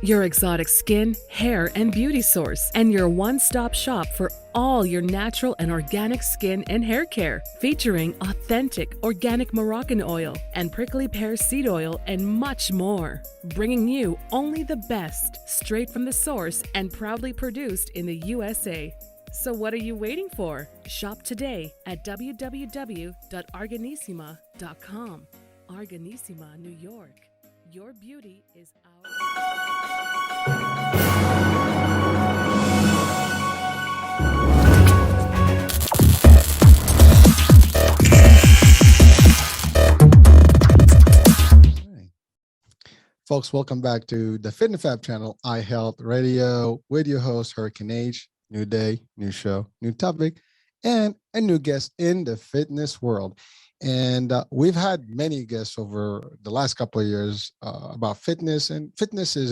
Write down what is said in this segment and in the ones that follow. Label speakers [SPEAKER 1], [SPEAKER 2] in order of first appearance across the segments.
[SPEAKER 1] your exotic skin, hair, and beauty source, and your one-stop shop for all your natural and organic skin and hair care, featuring authentic organic Moroccan oil and prickly pear seed oil and much more. Bringing you only the best, straight from the source and proudly produced in the USA. So what are you waiting for? Shop today at www.arganissima.com. Arganissima, New York. Your beauty is our...
[SPEAKER 2] Right. Folks, welcome back to the Fitness Fab channel, iHealth Radio, with your host, Hurricane H. New day, new show, new topic, and a new guest in the fitness world. And we've had many guests over the last couple of years about fitness, and fitness is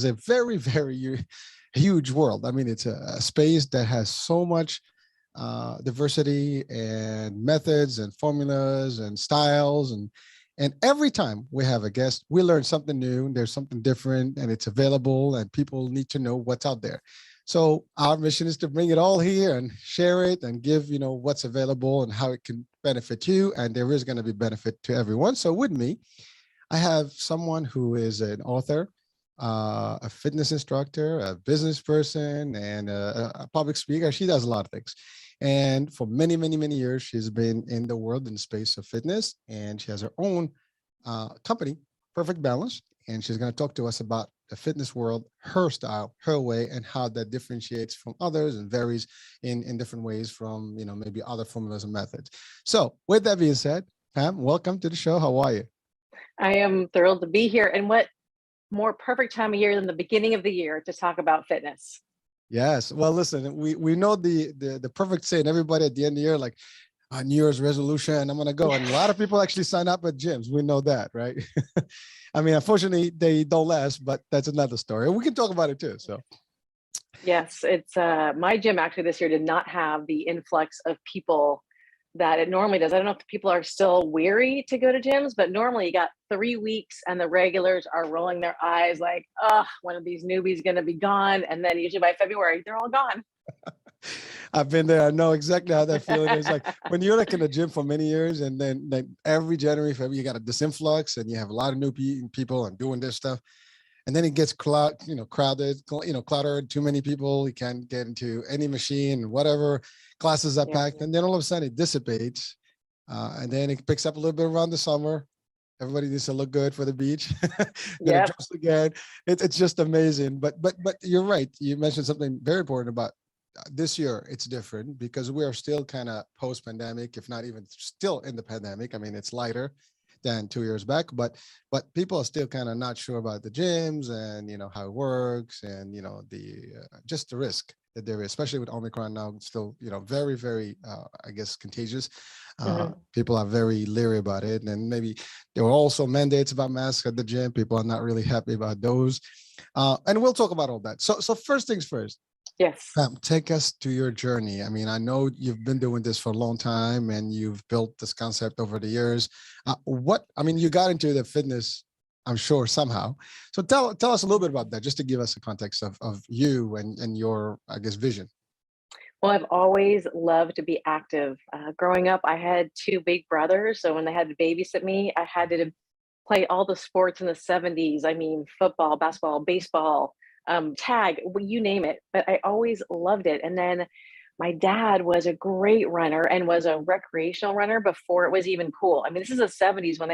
[SPEAKER 2] a very, very huge world. I mean, it's a space that has so much diversity and methods and formulas and styles, and every time we have a guest, we learn something new. There's something different, and it's available, and people need to know what's out there. So our mission is to bring it all here and share it and give, what's available and how it can benefit you. And there is going to be benefit to everyone. So with me, I have someone who is an author, a fitness instructor, a business person, and a public speaker. She does a lot of things. And for many, many, many years, she's been in the world in the space of fitness, and she has her own company, Perfect Balance. And she's going to talk to us about the fitness world, her style, her way, and how that differentiates from others and varies in different ways from, maybe other formulas and methods. So with that being said, Pam, welcome to the show. How are you?
[SPEAKER 3] I am thrilled to be here. And what more perfect time of year than the beginning of the year to talk about fitness?
[SPEAKER 2] Yes. Well, listen, we know the perfect saying. Everybody at the end of the year, like New Year's resolution, I'm going to go. And a lot of people actually sign up at gyms. We know that, right? I mean, unfortunately, they don't last, but that's another story. We can talk about it too. So,
[SPEAKER 3] yes, it's my gym actually this year did not have the influx of people that it normally does. I don't know if people are still weary to go to gyms, but normally you got 3 weeks and the regulars are rolling their eyes like, oh, one of these newbies going to be gone. And then usually by February, they're all gone.
[SPEAKER 2] I've been there. I know exactly how that feeling is. Like when you're like in the gym for many years, and then like every January, February, you got a disinflux, and you have a lot of new people and doing this stuff, and then it gets crowded, cluttered. Too many people. You can't get into any machine, whatever. Classes are packed, and then all of a sudden it dissipates, and then it picks up a little bit around the summer. Everybody needs to look good for the beach. Gonna dress again. It's just amazing. But you're right. You mentioned something very important about this year. It's different because we are still kind of post-pandemic, if not even still in the pandemic. I mean, it's lighter than 2 years back, but people are still kind of not sure about the gyms and how it works, and the just the risk that there is, especially with Omicron now, still very, very I guess contagious. People are very leery about it, and maybe there were also mandates about masks at the gym. People are not really happy about those, and we'll talk about all that. So first things first.
[SPEAKER 3] Yes.
[SPEAKER 2] Take us to your journey. I mean, I know you've been doing this for a long time and you've built this concept over the years. You got into the fitness, I'm sure, somehow. So tell us a little bit about that, just to give us a context of you and your, I guess, vision.
[SPEAKER 3] Well, I've always loved to be active. Growing up, I had 2 big brothers. So when they had to babysit me, I had to play all the sports in the 70s. I mean, football, basketball, baseball, tag, you name it. But I always loved it. And then my dad was a great runner and was a recreational runner before it was even cool. I mean, this is the 70s when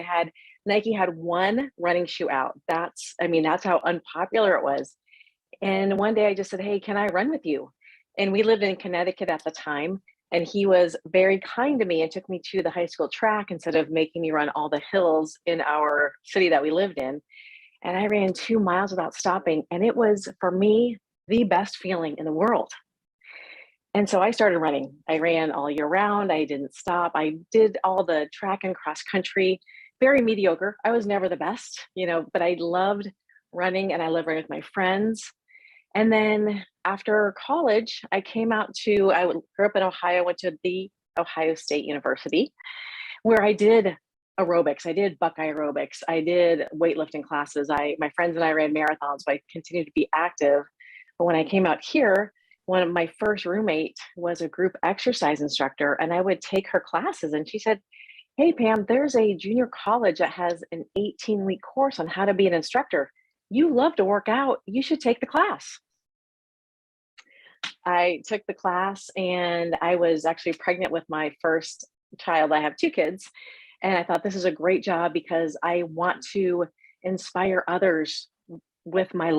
[SPEAKER 3] Nike had one running shoe out. That's how unpopular it was. And one day I just said, hey, can I run with you? And we lived in Connecticut at the time. And he was very kind to me and took me to the high school track instead of making me run all the hills in our city that we lived in. And I ran 2 miles without stopping. And it was, for me, the best feeling in the world. And so I started running. I ran all year round. I didn't stop. I did all the track and cross country, very mediocre. I was never the best, but I loved running and I loved running with my friends. And then after college, I grew up in Ohio, went to the Ohio State University, where I did aerobics. I did Buckeye aerobics. I did weightlifting classes. My friends and I ran marathons, so I continued to be active. But when I came out here, one of my first roommate was a group exercise instructor, and I would take her classes. And she said, "Hey, Pam, there's a junior college that has an 18-week course on how to be an instructor. You love to work out. You should take the class." I took the class, and I was actually pregnant with my first child. I have two kids. And I thought this is a great job because I want to inspire others with my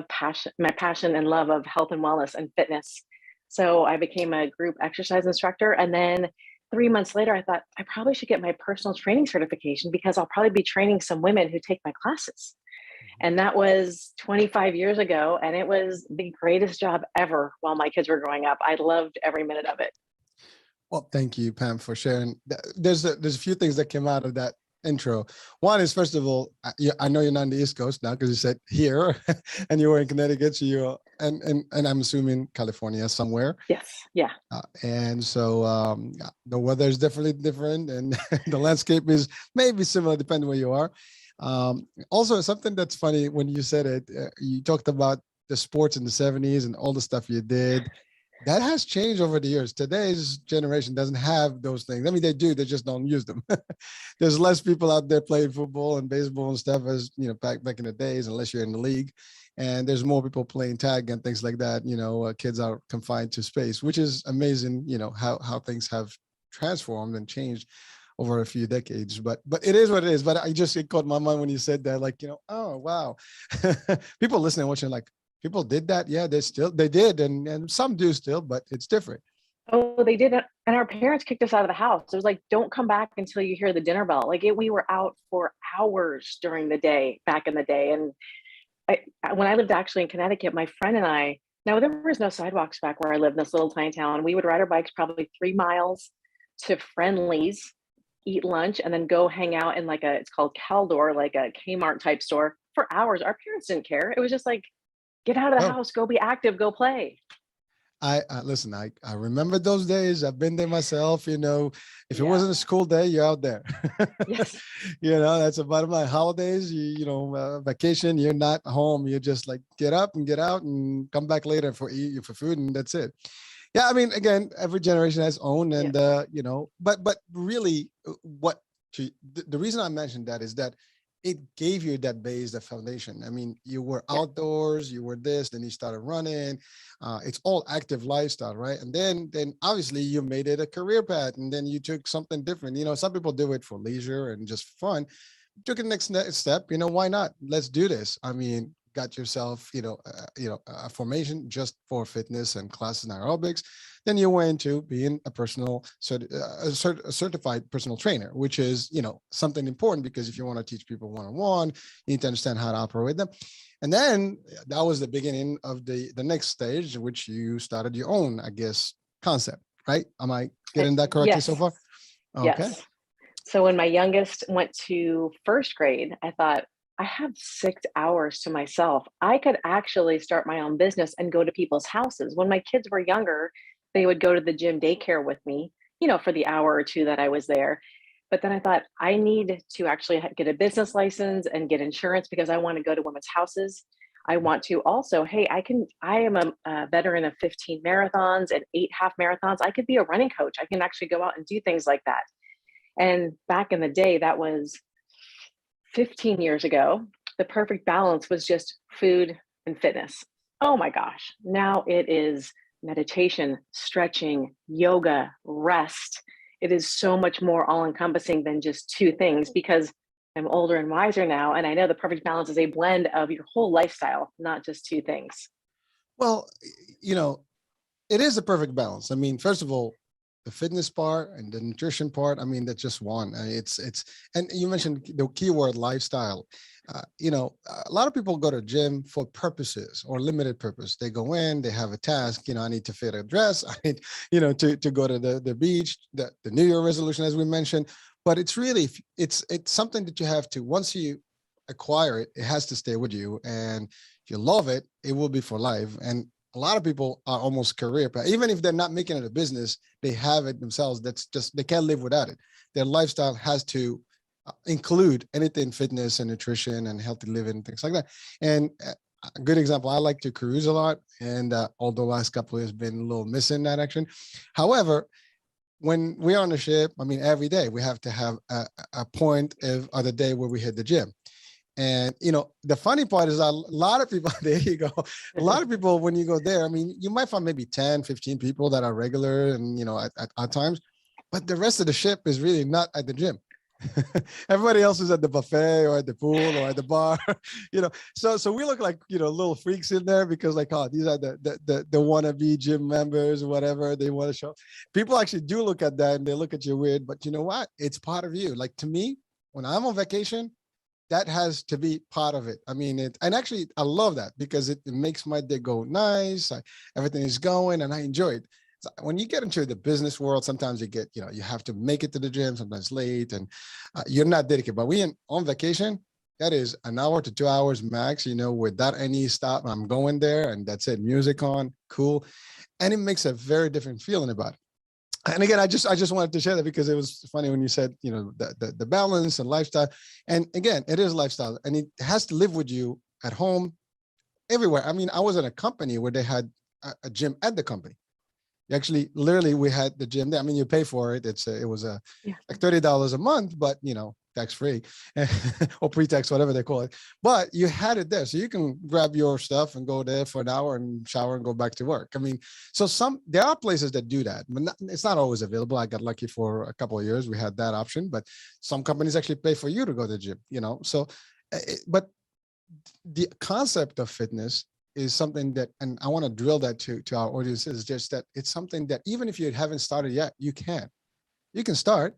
[SPEAKER 3] passion and love of health and wellness and fitness. So I became a group exercise instructor. And then 3 months later, I thought I probably should get my personal training certification because I'll probably be training some women who take my classes. And that was 25 years ago. And it was the greatest job ever while my kids were growing up. I loved every minute of it.
[SPEAKER 2] Well, thank you, Pam, for sharing. There's a few things that came out of that intro. One is, first of all, I know you're not on the East Coast now because you said here, and you were in Connecticut, so you're and I'm assuming California somewhere.
[SPEAKER 3] Yes, yeah.
[SPEAKER 2] And so the weather is definitely different, and the landscape is maybe similar depending where you are. Also, something that's funny when you said it, you talked about the sports in the 70s and all the stuff you did. That has changed over the years. Today's generation doesn't have those things. I mean, they do, they just don't use them. There's less people out there playing football and baseball and stuff as, back in the days, unless you're in the league. And there's more people playing tag and things like that. Kids are confined to space, which is amazing, how things have transformed and changed over a few decades, but it is what it is. But it caught my mind when you said that, like, oh, wow. People listening, watching, like, people did that. Yeah, they did. And some do still, but it's different.
[SPEAKER 3] Oh, they did. And our parents kicked us out of the house. It was like, don't come back until you hear the dinner bell. We were out for hours during the day back in the day. And when I lived actually in Connecticut, my friend and I, now there was no sidewalks back where I lived in this little tiny town. We would ride our bikes probably 3 miles to Friendly's, eat lunch, and then go hang out in it's called Caldor, like a Kmart type store for hours. Our parents didn't care. It was just like, get out of the house, go be active, go play.
[SPEAKER 2] Listen, I remember those days. I've been there myself. If it wasn't a school day, you're out there.
[SPEAKER 3] Yes.
[SPEAKER 2] That's about my holidays. Vacation, you're not home. You're just like, get up and get out and come back later for food, and that's it. Yeah, I mean, again, every generation has own, and but really, the reason I mentioned that is that it gave you that base, that foundation. I mean, you were outdoors, you were this, then you started running. It's all active lifestyle, right? And then obviously you made it a career path, and then you took something different. Some people do it for leisure and just fun. You took the next step. Why not? Let's do this. I mean, got yourself, a formation just for fitness and classes and aerobics. Then you went into being a certified personal trainer, which is, something important, because if you want to teach people one-on-one, you need to understand how to operate them. And then that was the beginning of the next stage, which you started your own, I guess, concept, right? Am I getting that correctly so far? Okay.
[SPEAKER 3] Yes. So when my youngest went to first grade, I thought, I have 6 hours to myself. I could actually start my own business and go to people's houses. When my kids were younger, they would go to the gym daycare with me, for the hour or two that I was there. But then I thought, I need to actually get a business license and get insurance, because I want to go to women's houses. I want to also, hey, I am a veteran of 15 marathons and 8 half marathons. I could be a running coach. I can actually go out and do things like that. And back in the day, that was 15 years ago, the perfect balance was just food and fitness. Oh my gosh. Now it is meditation, stretching, yoga, rest. It is so much more all-encompassing than just 2 things, because I'm older and wiser now. And I know the perfect balance is a blend of your whole lifestyle, not just 2 things.
[SPEAKER 2] Well, it is a perfect balance. I mean, first of all, the fitness part and the nutrition part, I mean, that's just one. It's, and you mentioned the keyword lifestyle. A lot of people go to gym for purposes or limited purpose. They go in, they have a task, I need to fit a dress. I need, to go to the beach, the New Year resolution, as we mentioned. But it's really, it's something that you have to, once you acquire it, it has to stay with you. And if you love it, it will be for life. And a lot of people are almost career path. Even if they're not making it a business, they have it themselves. That's just, they can't live without it. Their lifestyle has to include anything fitness and nutrition and healthy living and things like that. And a good example, I like to cruise a lot, and although last couple of years been a little missing that action. However, when we're on the ship, I mean, every day we have to have a point of the day where we hit the gym. And, the funny part is a lot of people, there you go. A lot of people, when you go there, I mean, you might find maybe 10, 15 people that are regular and, at times, but the rest of the ship is really not at the gym. Everybody else is at the buffet or at the pool or at the bar, so we look like, little freaks in there because like, oh, these are the wannabe gym members or whatever they want to show. People actually do look at that and they look at you weird, but you know what? It's part of you. Like to me, when I'm on vacation, that has to be part of it. I mean, and actually I love that because it makes my day go nice. Everything is going and I enjoy it. When you get into the business world, sometimes you get, you have to make it to the gym, sometimes late, and you're not dedicated. But on vacation, that is an hour to 2 hours max, without any stop. I'm going there and that's it. Music on, cool. And it makes a very different feeling about it. And again, I just wanted to share that because it was funny when you said, the balance and lifestyle. And again, it is lifestyle and it has to live with you at home, everywhere. I mean, I was in a company where they had a gym at the company. Actually, literally, we had the gym there. I mean, you pay for it. It was like $30 a month, but tax free or pre-tax, whatever they call it. But you had it there, so you can grab your stuff and go there for an hour and shower and go back to work. I mean, so there are places that do that, but it's not always available. I got lucky for a couple of years; we had that option, but some companies actually pay for you to go to the gym. So, but the concept of fitness is something that, and I want to drill that to our audience, is just that it's something that even if you haven't started yet, you can start.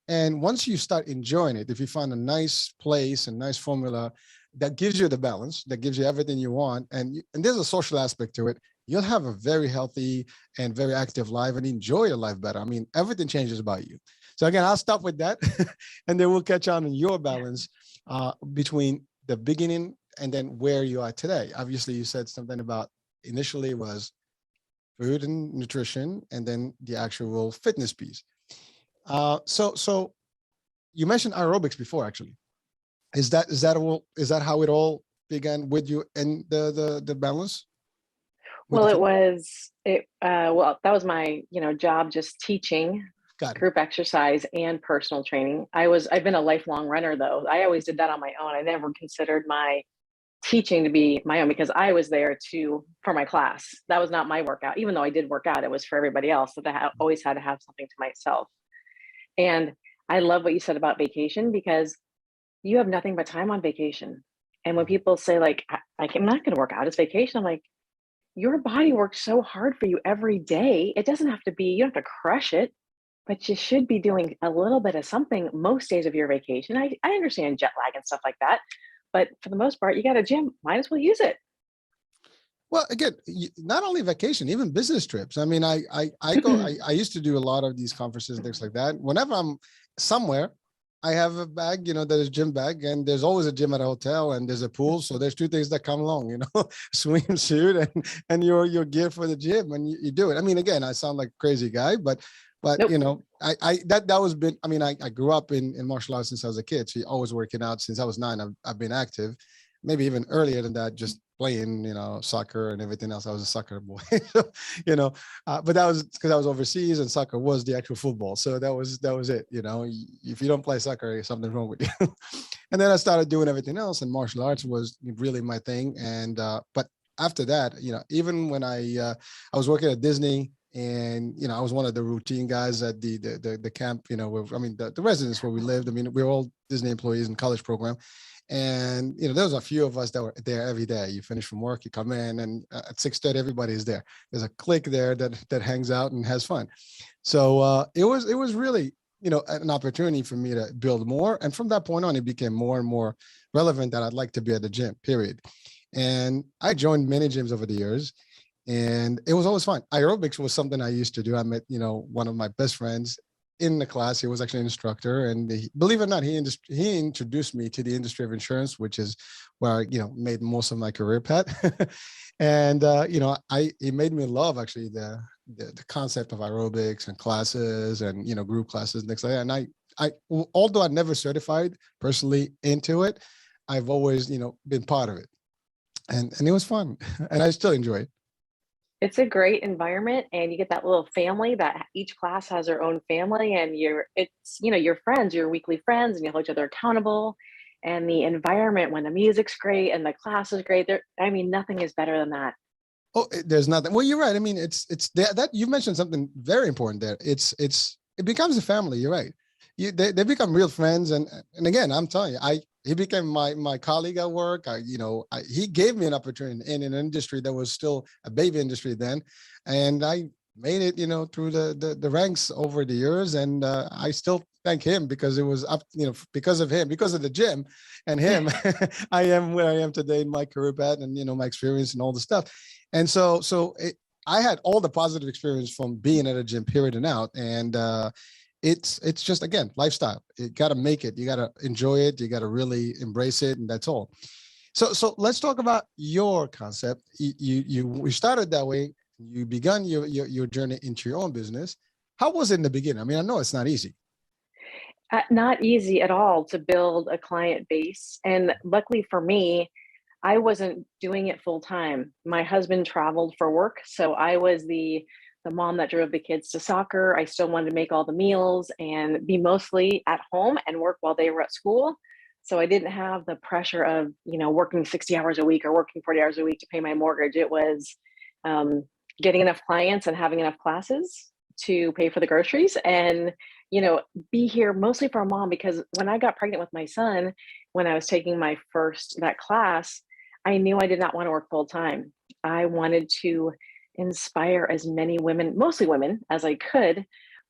[SPEAKER 2] And once you start enjoying it, if you find a nice place and nice formula that gives you the balance, that gives you everything you want, and there's a social aspect to it, you'll have a very healthy and very active life and enjoy your life better. I mean, everything changes about you. So again, I'll stop with that and then we'll catch on in your balance between the beginning and then where you are today. Obviously, you said something about initially was food and nutrition, and then the actual fitness piece. So you mentioned aerobics before, actually. Is that how it all began with you and the balance?
[SPEAKER 3] Well, that was my, job, just teaching group exercise and personal training. I've been a lifelong runner though. I always did that on my own. I never considered my teaching to be my own because I was there for my class. That was not my workout. Even though I did work out, it was for everybody else. So I always had to have something to myself. And I love what you said about vacation because you have nothing but time on vacation. And when people say like, I'm not going to work out, it's vacation. I'm like, your body works so hard for you every day. It doesn't have to be, you don't have to crush it, but you should be doing a little bit of something most days of your vacation. I understand jet lag and stuff like that. But for the most part, you got a gym, might as well use it.
[SPEAKER 2] Well, again, not only vacation, even business trips. I mean, I go, I used to do a lot of these conferences and things like that. Whenever I'm somewhere, I have a bag, that is gym bag, and there's always a gym at a hotel and there's a pool. So there's two things that come along, swimsuit and your gear for the gym, and you do it. I mean, again, I sound like a crazy guy, but nope. That was been, I mean, I grew up in martial arts since I was a kid. So always working out since I was 9. I've been active, maybe even earlier than that, just playing, soccer and everything else. I was a soccer boy, but that was because I was overseas and soccer was the actual football. So that was it. If you don't play soccer, something's wrong with you. And then I started doing everything else, and martial arts was really my thing. And, but after that, even when I was working at Disney, and I was one of the routine guys at the camp, the residence where we lived. I mean, we were all Disney employees in college program, and there was a few of us that were there every day. You finish from work, you come in, and at 6:30 everybody is there. There's a clique there that hangs out and has fun. So it was really an opportunity for me to build more, and from that point on, it became more and more relevant that I'd like to be at the gym. Period. And I joined many gyms over the years. And it was always fun. Aerobics was something I used to do. I met, one of my best friends in the class. He was actually an instructor, and believe it or not, he introduced me to the industry of insurance, which is where I, made most of my career path. And it made me love actually the concept of aerobics and classes and group classes and things like that. And although I never certified personally into it, I've always, been part of it, and it was fun, and I still enjoy it.
[SPEAKER 3] It's a great environment, and you get that little family that each class has their own family, and your friends, your weekly friends, and you hold each other accountable. And the environment when the music's great and the class is great, nothing is better than that.
[SPEAKER 2] Oh, there's nothing. Well, you're right. I mean, it's that you mentioned something very important there. It becomes a family. You're right. They become real friends, and again, I'm telling you, he became my colleague at work. He gave me an opportunity in an industry that was still a baby industry then, and I made it, through the ranks over the years, and I still thank him because it was up, because of him, because of the gym and him, I am where I am today in my career path and my experience and all the stuff. And I had all the positive experience from being at a gym, period and out. And it's just, again, lifestyle. You got to make it. You got to enjoy it. You got to really embrace it, and that's all. So let's talk about your concept. You started that way. You begun your journey into your own business. How was it in the beginning? I mean, I know it's not easy.
[SPEAKER 3] Not easy at all to build a client base. And luckily for me, I wasn't doing it full time. My husband traveled for work, so I was the mom that drove the kids to soccer. I still wanted to make all the meals and be mostly at home and work while they were at school. So I didn't have the pressure of, working 60 hours a week or working 40 hours a week to pay my mortgage. It was getting enough clients and having enough classes to pay for the groceries and, be here mostly for a mom, because when I got pregnant with my son, when I was taking that class, I knew I did not want to work full time. I wanted to inspire as many women, mostly women, as I could,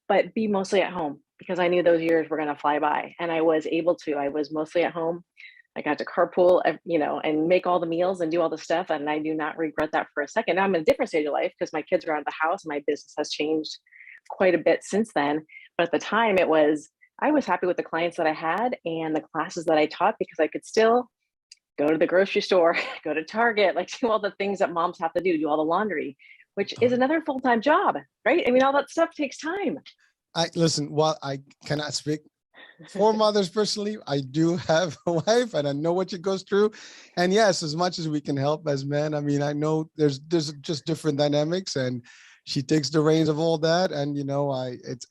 [SPEAKER 3] but be mostly at home, because I knew those years were going to fly by, and I was able to. I was mostly at home. I got to carpool, and make all the meals and do all the stuff. And I do not regret that for a second. Now I'm in a different stage of life because my kids are out of the house. My business has changed quite a bit since then. But at the time I was happy with the clients that I had and the classes that I taught, because I could still go to the grocery store, go to Target, like do all the things that moms have to do all the laundry, which is another full-time job, right? I mean, all that stuff takes time.
[SPEAKER 2] Listen, while I cannot speak for mothers personally, I do have a wife and I know what she goes through. And yes, as much as we can help as men, I mean, I know there's just different dynamics, and she takes the reins of all that. And,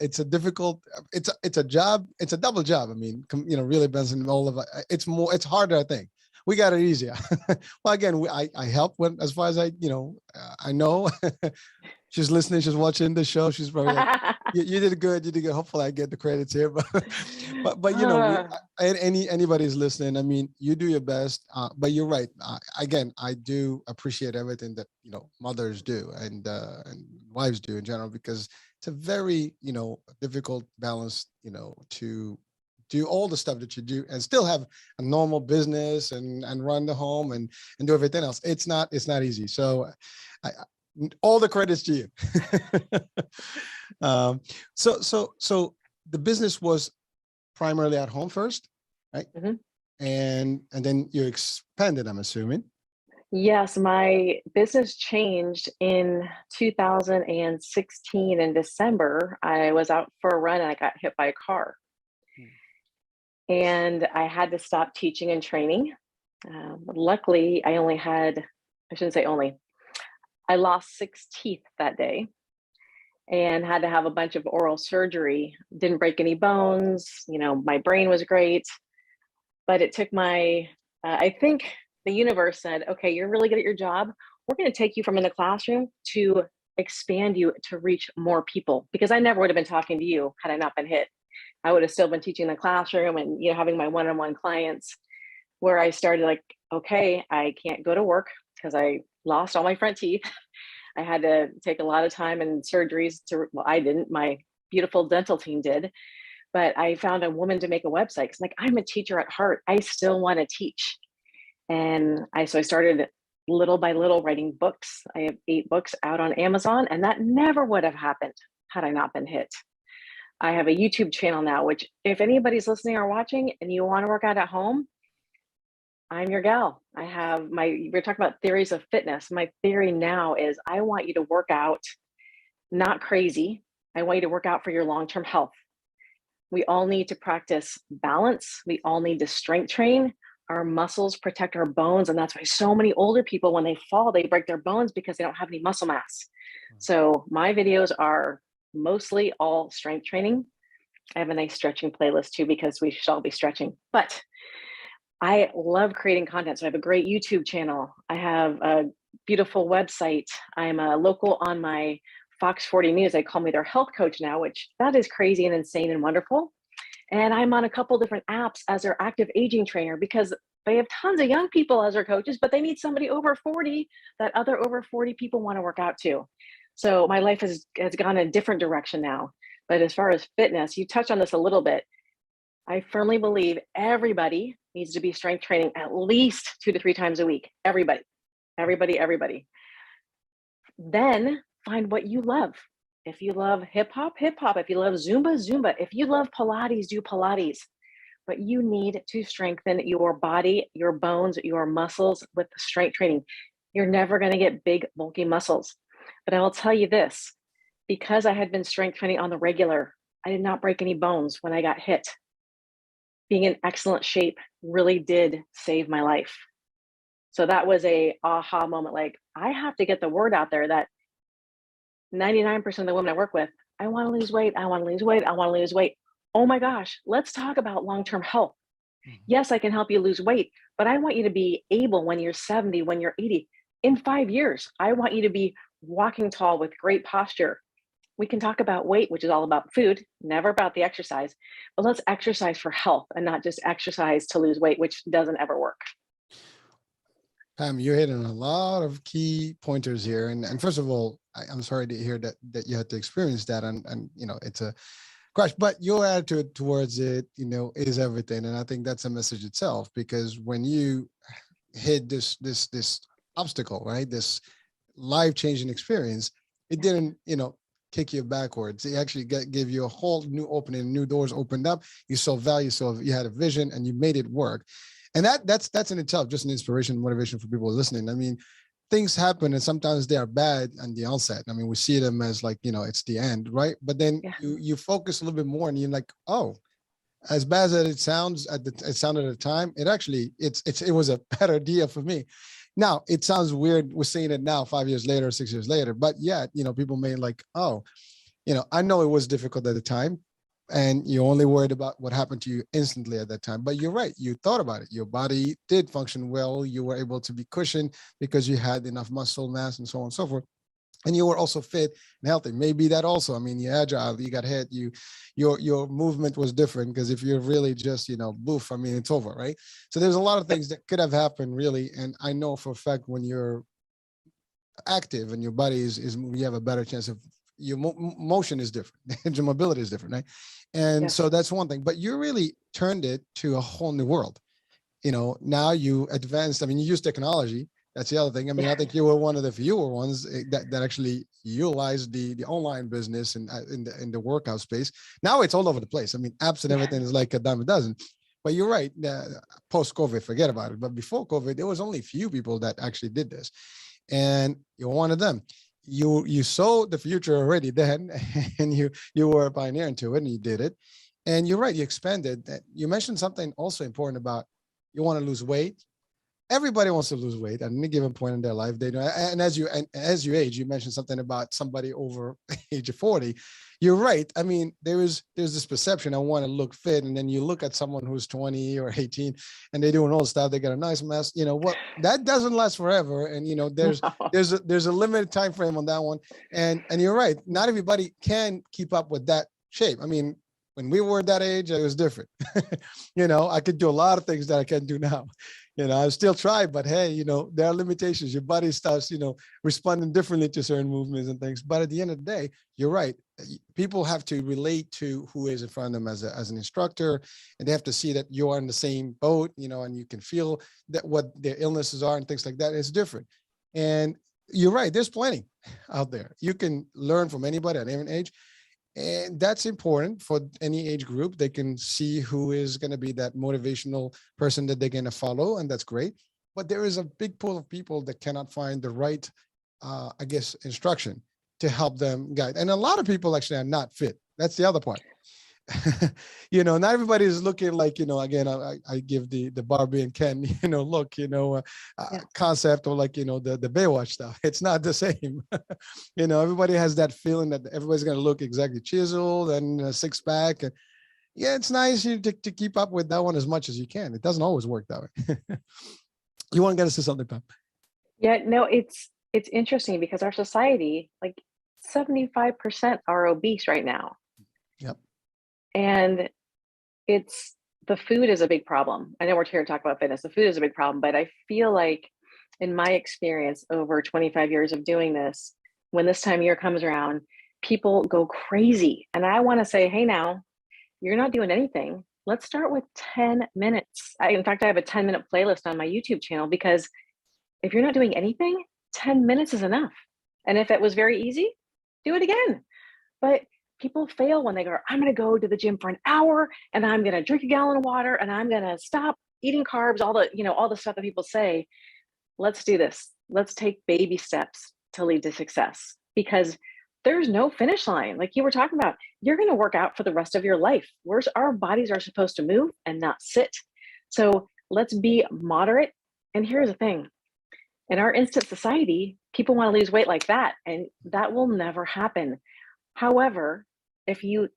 [SPEAKER 2] it's a difficult, it's a job. It's a double job. I mean, really, Benson, all of it. It's harder, I think. We got it easier. Well, again, I help when, as far as I know. She's listening. She's watching the show. She's probably like, you did good. You did good. Hopefully I get the credits here, but anybody's listening. I mean, you do your best, but you're right. Again, I do appreciate everything that, mothers do and wives do in general, because it's a very, difficult balance, to do all the stuff that you do and still have a normal business and run the home and do everything else. It's not easy. So all the credits to you. So the business was primarily at home first, right?
[SPEAKER 3] Mm-hmm.
[SPEAKER 2] And then you expanded, I'm assuming.
[SPEAKER 3] Yes, my business changed in 2016 in December. I was out for a run and I got hit by a car. And I had to stop teaching and training. Luckily, I shouldn't say only, I lost 6 teeth that day and had to have a bunch of oral surgery. Didn't break any bones. My brain was great, but it took I think the universe said, okay, you're really good at your job. We're going to take you from in the classroom to expand you to reach more people, because I never would have been talking to you had I not been hit. I would have still been teaching in the classroom and, having my one-on-one clients, where I started like, okay, I can't go to work because I lost all my front teeth. I had to take a lot of time and surgeries I didn't, my beautiful dental team did, but I found a woman to make a website. Cause I'm a teacher at heart. I still want to teach. And so I started little by little writing books. I have 8 books out on Amazon, and that never would have happened had I not been hit. I have a YouTube channel now, which if anybody's listening or watching and you want to work out at home, I'm your gal. We're talking about theories of fitness. My theory now is I want you to work out, not crazy. I want you to work out for your long-term health. We all need to practice balance. We all need to strength train. Our muscles protect our bones. And that's why so many older people, when they fall, they break their bones because they don't have any muscle mass. So my videos are mostly all strength training. I have a nice stretching playlist too, because we should all be stretching. But I love creating content. So I have a great YouTube channel. I have a beautiful website. I'm a local on my Fox 40 News. They call me their health coach now, which that is crazy and insane and wonderful. And I'm on a couple different apps as their active aging trainer, because they have tons of young people as their coaches, but they need somebody over 40 that other over 40 people want to work out too. So my life has gone a different direction now. But as far as fitness, you touched on this a little bit. I firmly believe everybody needs to be strength training at least 2 to 3 times a week. Everybody. Then find what you love. If you love hip hop, hip hop. If you love Zumba, Zumba. If you love Pilates, do Pilates. But you need to strengthen your body, your bones, your muscles with strength training. You're never going to get big, bulky muscles. But I will tell you this, because I had been strength training on the regular, I did not break any bones when I got hit. Being in excellent shape really did save my life. So that was a aha moment. Like, I have to get the word out there that 99% of the women I work with, I want to lose weight. I want to lose weight. I want to lose weight. Oh my gosh, let's talk about long-term health. Yes, I can help you lose weight, but I want you to be able when you're 70, when you're 80, in 5 years, I want you to be walking tall with great posture. We can talk about weight, which is all about food, never about the exercise, but let's exercise for health and not just exercise to lose weight, which doesn't ever work.
[SPEAKER 2] Pam, you're hitting a lot of key pointers here. And first of all, I'm sorry to hear that you had to experience that. And it's a crash, but your attitude towards it, is everything. And I think that's a message itself, because when you hit this obstacle, right, this life-changing experience, it didn't, kick you backwards. It actually gave you a whole new opening, new doors opened up. You saw value, so you had a vision, and you made it work. And that's in itself just an inspiration, motivation for people listening. I mean, things happen, and sometimes they are bad on the onset. I mean, we see them as like, it's the end, right? But then you focus a little bit more, and you're like, oh, as bad as it sounds it sounded at the time, it was a better deal for me. Now, it sounds weird. We're seeing it now, 5 years later, 6 years later, but yet, people may like, oh, I know it was difficult at the time, and you're only worried about what happened to you instantly at that time. But you're right. You thought about it. Your body did function well. You were able to be cushioned because you had enough muscle mass and so on and so forth. And you were also fit and healthy. Maybe that also, I mean, you're agile, you got hit, your movement was different, because if you're really just, boof, I mean, it's over, right? So there's a lot of things that could have happened, really. And I know for a fact when you're active and your body you have a better chance of, your motion is different, your mobility is different, right? And so that's one thing, but you really turned it to a whole new world. Now you advanced, I mean, you use technology. That's the other thing. I mean, I think you were one of the fewer ones that actually utilized the online business and in the workout space. Now it's all over the place. I mean, apps and everything is like a dime a dozen. But you're right. Post-COVID, forget about it. But before COVID, there was only a few people that actually did this, and you're one of them. You saw the future already then, and you were a pioneer into it, and you did it. And you're right. You expanded. You mentioned something also important about you want to lose weight. Everybody wants to lose weight at any given point in their life. They know, and as you age, you mentioned something about somebody over age of 40. You're right. I mean, there's this perception, I want to look fit, and then you look at someone who's 20 or 18, and they're doing all this stuff. They got a nice mess. That doesn't last forever, and there's a limited time frame on that one. And you're right. Not everybody can keep up with that shape. I mean, when we were that age, it was different. I could do a lot of things that I can't do now. I still try, but hey, there are limitations. Your body starts, responding differently to certain movements and things. But at the end of the day, you're right. People have to relate to who is in front of them as an instructor, and they have to see that you are in the same boat, and you can feel that what their illnesses are and things like that. It's different. And you're right. There's plenty out there. You can learn from anybody at any age. And that's important for any age group. They can see who is going to be that motivational person that they're going to follow, and that's great. But there is a big pool of people that cannot find the right, instruction to help them guide. And a lot of people actually are not fit. That's the other part. not everybody is looking like, again, I give the Barbie and Ken, look, concept, or like, the Baywatch stuff. It's not the same. Everybody has that feeling that everybody's going to look exactly chiseled and a six pack. And yeah, it's nice to keep up with that one as much as you can. It doesn't always work that way. You want to get us to something, Pam?
[SPEAKER 3] Yeah, no, it's interesting because our society, like 75% are obese right now.
[SPEAKER 2] Yep.
[SPEAKER 3] And the food is a big problem. I know we're here to talk about fitness. The food is a big problem, but I feel like in my experience over 25 years of doing this, when this time of year comes around, people go crazy. And I want to say, hey, now you're not doing anything. Let's start with 10 minutes. In fact, I have a 10-minute playlist on my YouTube channel, because if you're not doing anything, 10 minutes is enough. And if it was very easy, do it again. But people fail when they go, I'm going to go to the gym for an hour and I'm going to drink a gallon of water and I'm going to stop eating carbs, all the stuff that people say. Let's do this. Let's take baby steps to lead to success, because there's no finish line. Like you were talking about, you're going to work out for the rest of your life. Our bodies are supposed to move and not sit. So let's be moderate. And here's the thing. In our instant society, people want to lose weight like that, and that will never happen. However, if you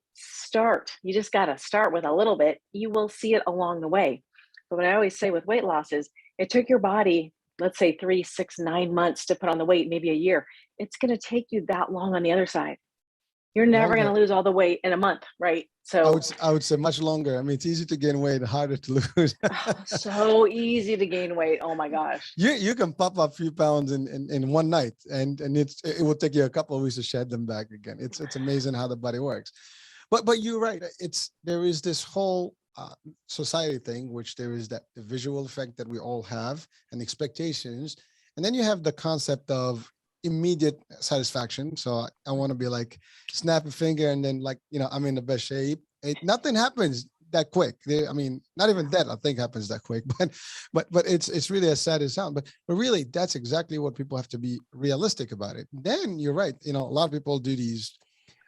[SPEAKER 3] just got to start with a little bit, you will see it along the way. But what I always say with weight loss is, it took your body, let's say 3, 6, 9 months to put on the weight, maybe a year. It's going to take you that long on the other side. You're never going to lose all the weight in a month, right? So
[SPEAKER 2] I would say much longer. I mean, it's easy to gain weight, harder to lose.
[SPEAKER 3] so easy to gain weight. Oh my gosh.
[SPEAKER 2] You can pop up a few pounds in one night, and it will take you a couple of weeks to shed them back again. It's amazing how the body works. But you're right. There is this whole society thing, which there is that the visual effect that we all have and expectations, and then you have the concept of immediate satisfaction. So I want to be like, snap a finger and then, like, I'm in the best shape. Nothing happens that quick. I mean, not even that I think happens that quick, but it's really as sad as it sounds. But really, that's exactly what people have to be realistic about it. Then you're right. A lot of people do these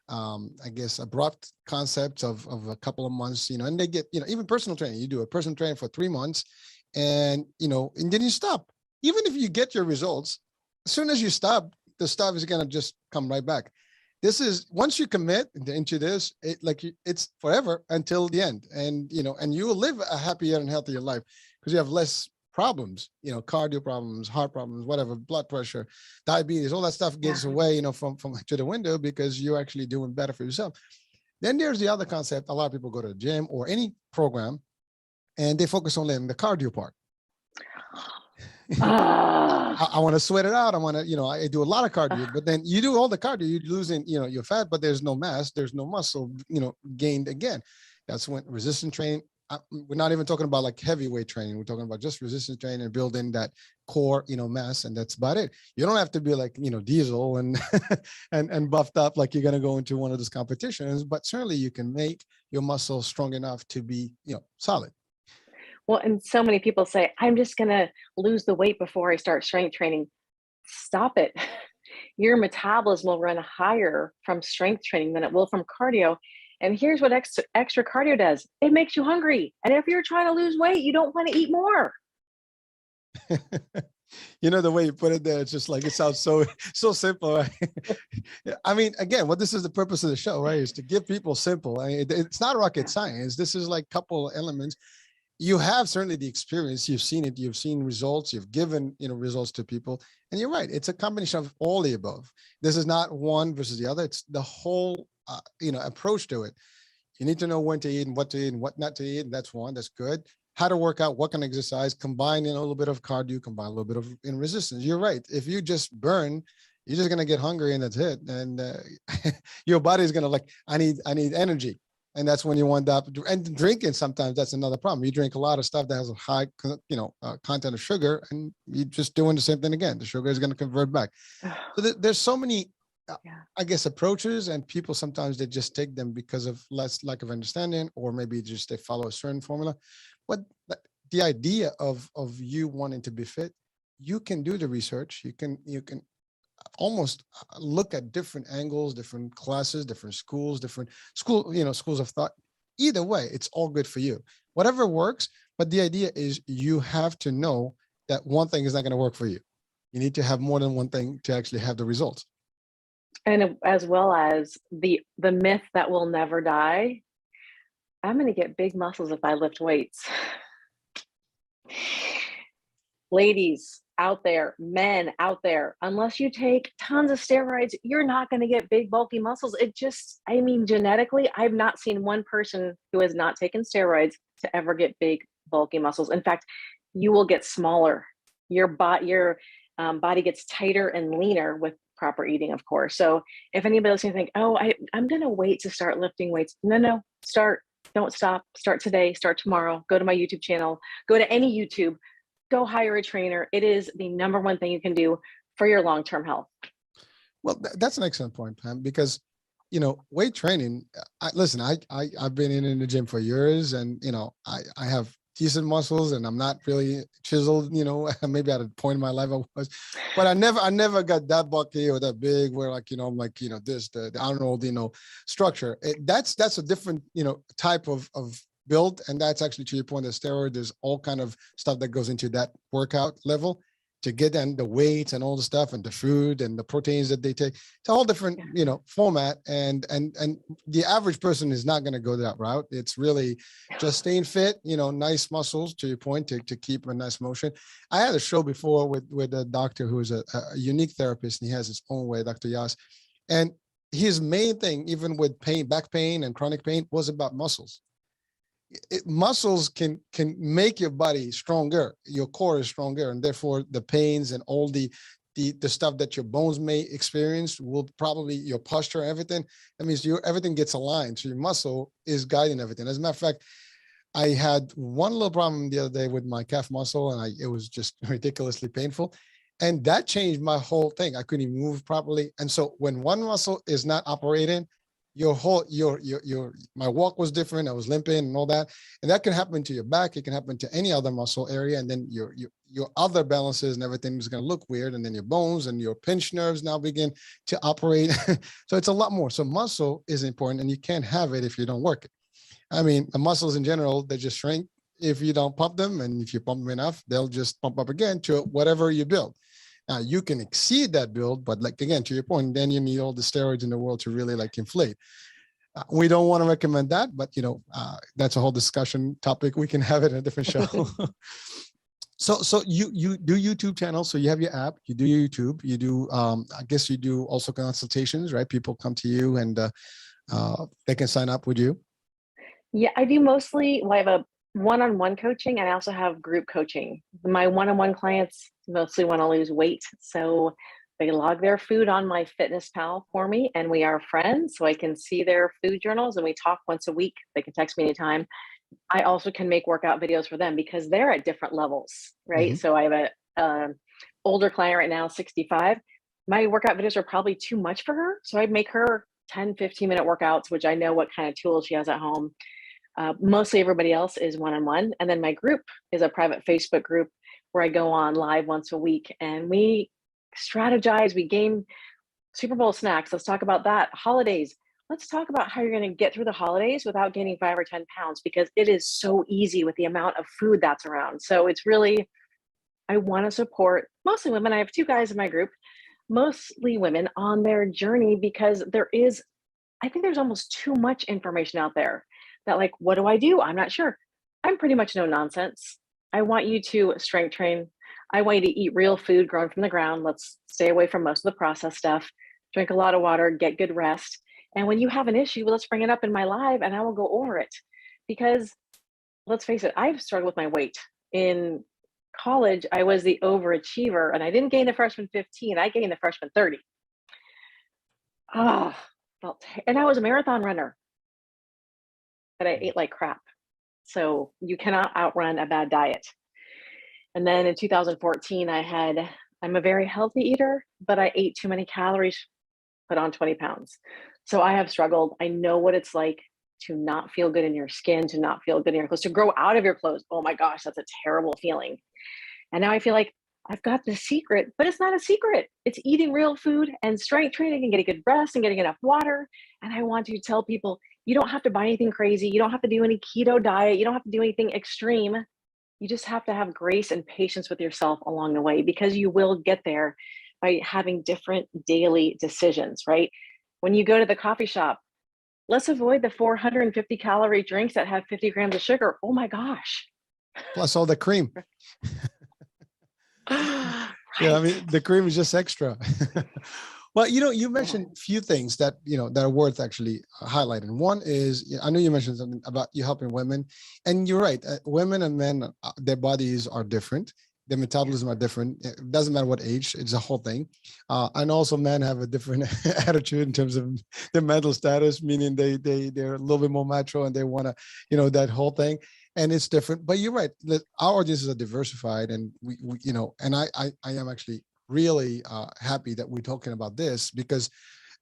[SPEAKER 2] I guess abrupt concepts of a couple of months, and they get, even personal training. You do a personal training for 3 months, and then you stop. Even if you get your results, as soon as you stop, the stuff is gonna just come right back. This is, once you commit into this, it's forever until the end, and you will live a happier and healthier life because you have less problems, cardio problems, heart problems, whatever, blood pressure, diabetes, all that stuff gets away, from to the window, because you're actually doing better for yourself. Then there's the other concept. A lot of people go to the gym or any program and they focus only on the cardio part. I want to sweat it out. I want to, I do a lot of cardio, but then you do all the cardio, you're losing, your fat, but there's no mass, there's no muscle, gained again. That's when resistance training. We're not even talking about like heavyweight training. We're talking about just resistance training and building that core, mass, and that's about it. You don't have to be like, diesel and and buffed up like you're going to go into one of those competitions, but certainly you can make your muscles strong enough to be, solid.
[SPEAKER 3] Well, and so many people say, I'm just going to lose the weight before I start strength training. Stop it. Your metabolism will run higher from strength training than it will from cardio. And here's what extra cardio does. It makes you hungry. And if you're trying to lose weight, you don't want to eat more.
[SPEAKER 2] The way you put it there, it's just like, it sounds so simple, right? I mean, again, this is the purpose of the show, right? Is to give people simple. I mean, it's not rocket science. This is like a couple of elements. You have certainly the experience. You've seen it. You've seen results. You've given, results to people. And you're right. It's a combination of all the above. This is not one versus the other. It's the whole, approach to it. You need to know when to eat and what to eat and what not to eat. And that's one. That's good. How to work out, what kind of exercise, combine in a little bit of cardio, combine a little bit of in resistance. You're right. If you just burn, you're just going to get hungry and that's it. And your body is going to like, I need energy. And that's when you wind up, and drinking sometimes, that's another problem. You drink a lot of stuff that has a high, content of sugar, and you're just doing the same thing again. The sugar is going to convert back. So there's so many, I guess, approaches, and people sometimes they just take them because of lack of understanding, or maybe just they follow a certain formula. But the idea of you wanting to be fit, you can do the research. You can almost look at different angles, different classes, different schools, schools of thought. Either way, it's all good for you. Whatever works, but the idea is you have to know that one thing is not going to work for you. You need to have more than one thing to actually have the results.
[SPEAKER 3] And as well as the myth that will never die, I'm going to get big muscles if I lift weights. Ladies out there, men out there, unless you take tons of steroids, you're not going to get big, bulky muscles. It just, I mean, genetically, I've not seen one person who has not taken steroids to ever get big, bulky muscles. In fact, you will get smaller. Your body gets tighter and leaner with proper eating, of course. So if anybody else can think, oh, I'm going to wait to start lifting weights. No, start. Don't stop. Start today. Start tomorrow. Go to my YouTube channel. Go to any YouTube. Go hire a trainer. It is the number one thing you can do for your long-term health.
[SPEAKER 2] Well, that's an excellent point, Pam, because, you know, weight training, I've been in the gym for years, and, you know, I have decent muscles and I'm not really chiseled, you know, maybe at a point in my life I was, but I never got that bulky or that big where, like, you know, I'm like, you know, the Arnold, you know, structure. That's a different, you know, type of build. And that's actually, to your point, the steroid, there's all kind of stuff that goes into that workout level to get in the weights and all the stuff and the food and the proteins that they take. It's a whole different, you know, format. And the average person is not going to go that route. It's really just staying fit, you know, nice muscles, to your point, to keep a nice motion. I had a show before with a doctor who is a unique therapist, and he has his own way, Dr. Yas. And his main thing, even with pain, back pain and chronic pain, was about muscles. Muscles can make your body stronger, your core is stronger, and therefore the pains and all the stuff that your bones may experience will probably, your posture, everything, that means everything gets aligned, so your muscle is guiding everything. As a matter of fact, I had one little problem the other day with my calf muscle, and it was just ridiculously painful, and that changed my whole thing. I couldn't even move properly. And so when one muscle is not operating, my walk was different. I was limping and all that. And that can happen to your back. It can happen to any other muscle area. And then your other balances and everything is going to look weird. And then your bones and your pinched nerves now begin to operate. So it's a lot more. So muscle is important, and you can't have it if you don't work it. I mean, the muscles in general, they just shrink if you don't pump them. And if you pump them enough, they'll just pump up again to whatever you build. Now, you can exceed that build, but, like, again, to your point, then you need all the steroids in the world to really, like, inflate. We don't want to recommend that, but, you know, that's a whole discussion topic. We can have it in a different show. So you do YouTube channels. So you have your app, you do YouTube, you do, I guess you do also consultations, right? People come to you and they can sign up with you.
[SPEAKER 3] Yeah, I do mostly, well, I have a one-on-one coaching, and I also have group coaching. My one-on-one clients mostly want to lose weight. So they log their food on my Fitness Pal for me, and we are friends. So I can see their food journals, and we talk once a week. They can text me anytime. I also can make workout videos for them because they're at different levels, right? Mm-hmm. So I have a older client right now, 65. My workout videos are probably too much for her. So I make her 10, 15-minute workouts, which I know what kind of tools she has at home. Mostly everybody else is one-on-one. And then my group is a private Facebook group where I go on live once a week, and we strategize, we game Super Bowl snacks. Let's talk about that. Holidays. Let's talk about how you're going to get through the holidays without gaining 5 or 10 pounds, because it is so easy with the amount of food that's around. So it's really, I want to support mostly women. I have 2 guys in my group, mostly women, on their journey, because I think there's almost too much information out there that, like, what do I do? I'm not sure. I'm pretty much no nonsense. I want you to strength train. I want you to eat real food grown from the ground. Let's stay away from most of the processed stuff. Drink a lot of water, get good rest. And when you have an issue, let's bring it up in my live and I will go over it. Because let's face it, I've struggled with my weight. In college, I was the overachiever, and I didn't gain the freshman 15. I gained the freshman 30. And I was a marathon runner, but I ate like crap. So you cannot outrun a bad diet. And then in 2014, I'm a very healthy eater, but I ate too many calories, put on 20 pounds. So I have struggled. I know what it's like to not feel good in your skin, to not feel good in your clothes, to grow out of your clothes. Oh my gosh, that's a terrible feeling. And now I feel like I've got the secret, but it's not a secret. It's eating real food and strength training and getting good rest and getting enough water. And I want to tell people, You don't have to buy anything crazy. You don't have to do any keto diet. You don't have to do anything extreme. You just have to have grace and patience with yourself along the way, because you will get there by having different daily decisions, right? When you go to the coffee shop, let's avoid the 450 calorie drinks that have 50 grams of sugar. Oh my gosh.
[SPEAKER 2] Plus all the cream.
[SPEAKER 3] Right.
[SPEAKER 2] Yeah, I mean, the cream is just extra. Well, you mentioned a few things that, that are worth actually highlighting. One is, I know you mentioned something about you helping women, and you're right. Women and men, their bodies are different. Their metabolism are different. It doesn't matter what age, it's a whole thing. And also men have a different attitude in terms of their mental status, meaning they're a little bit more macho and they want to, that whole thing. And it's different, but you're right. Our audiences are diversified, and we and I am actually really happy that we're talking about this, because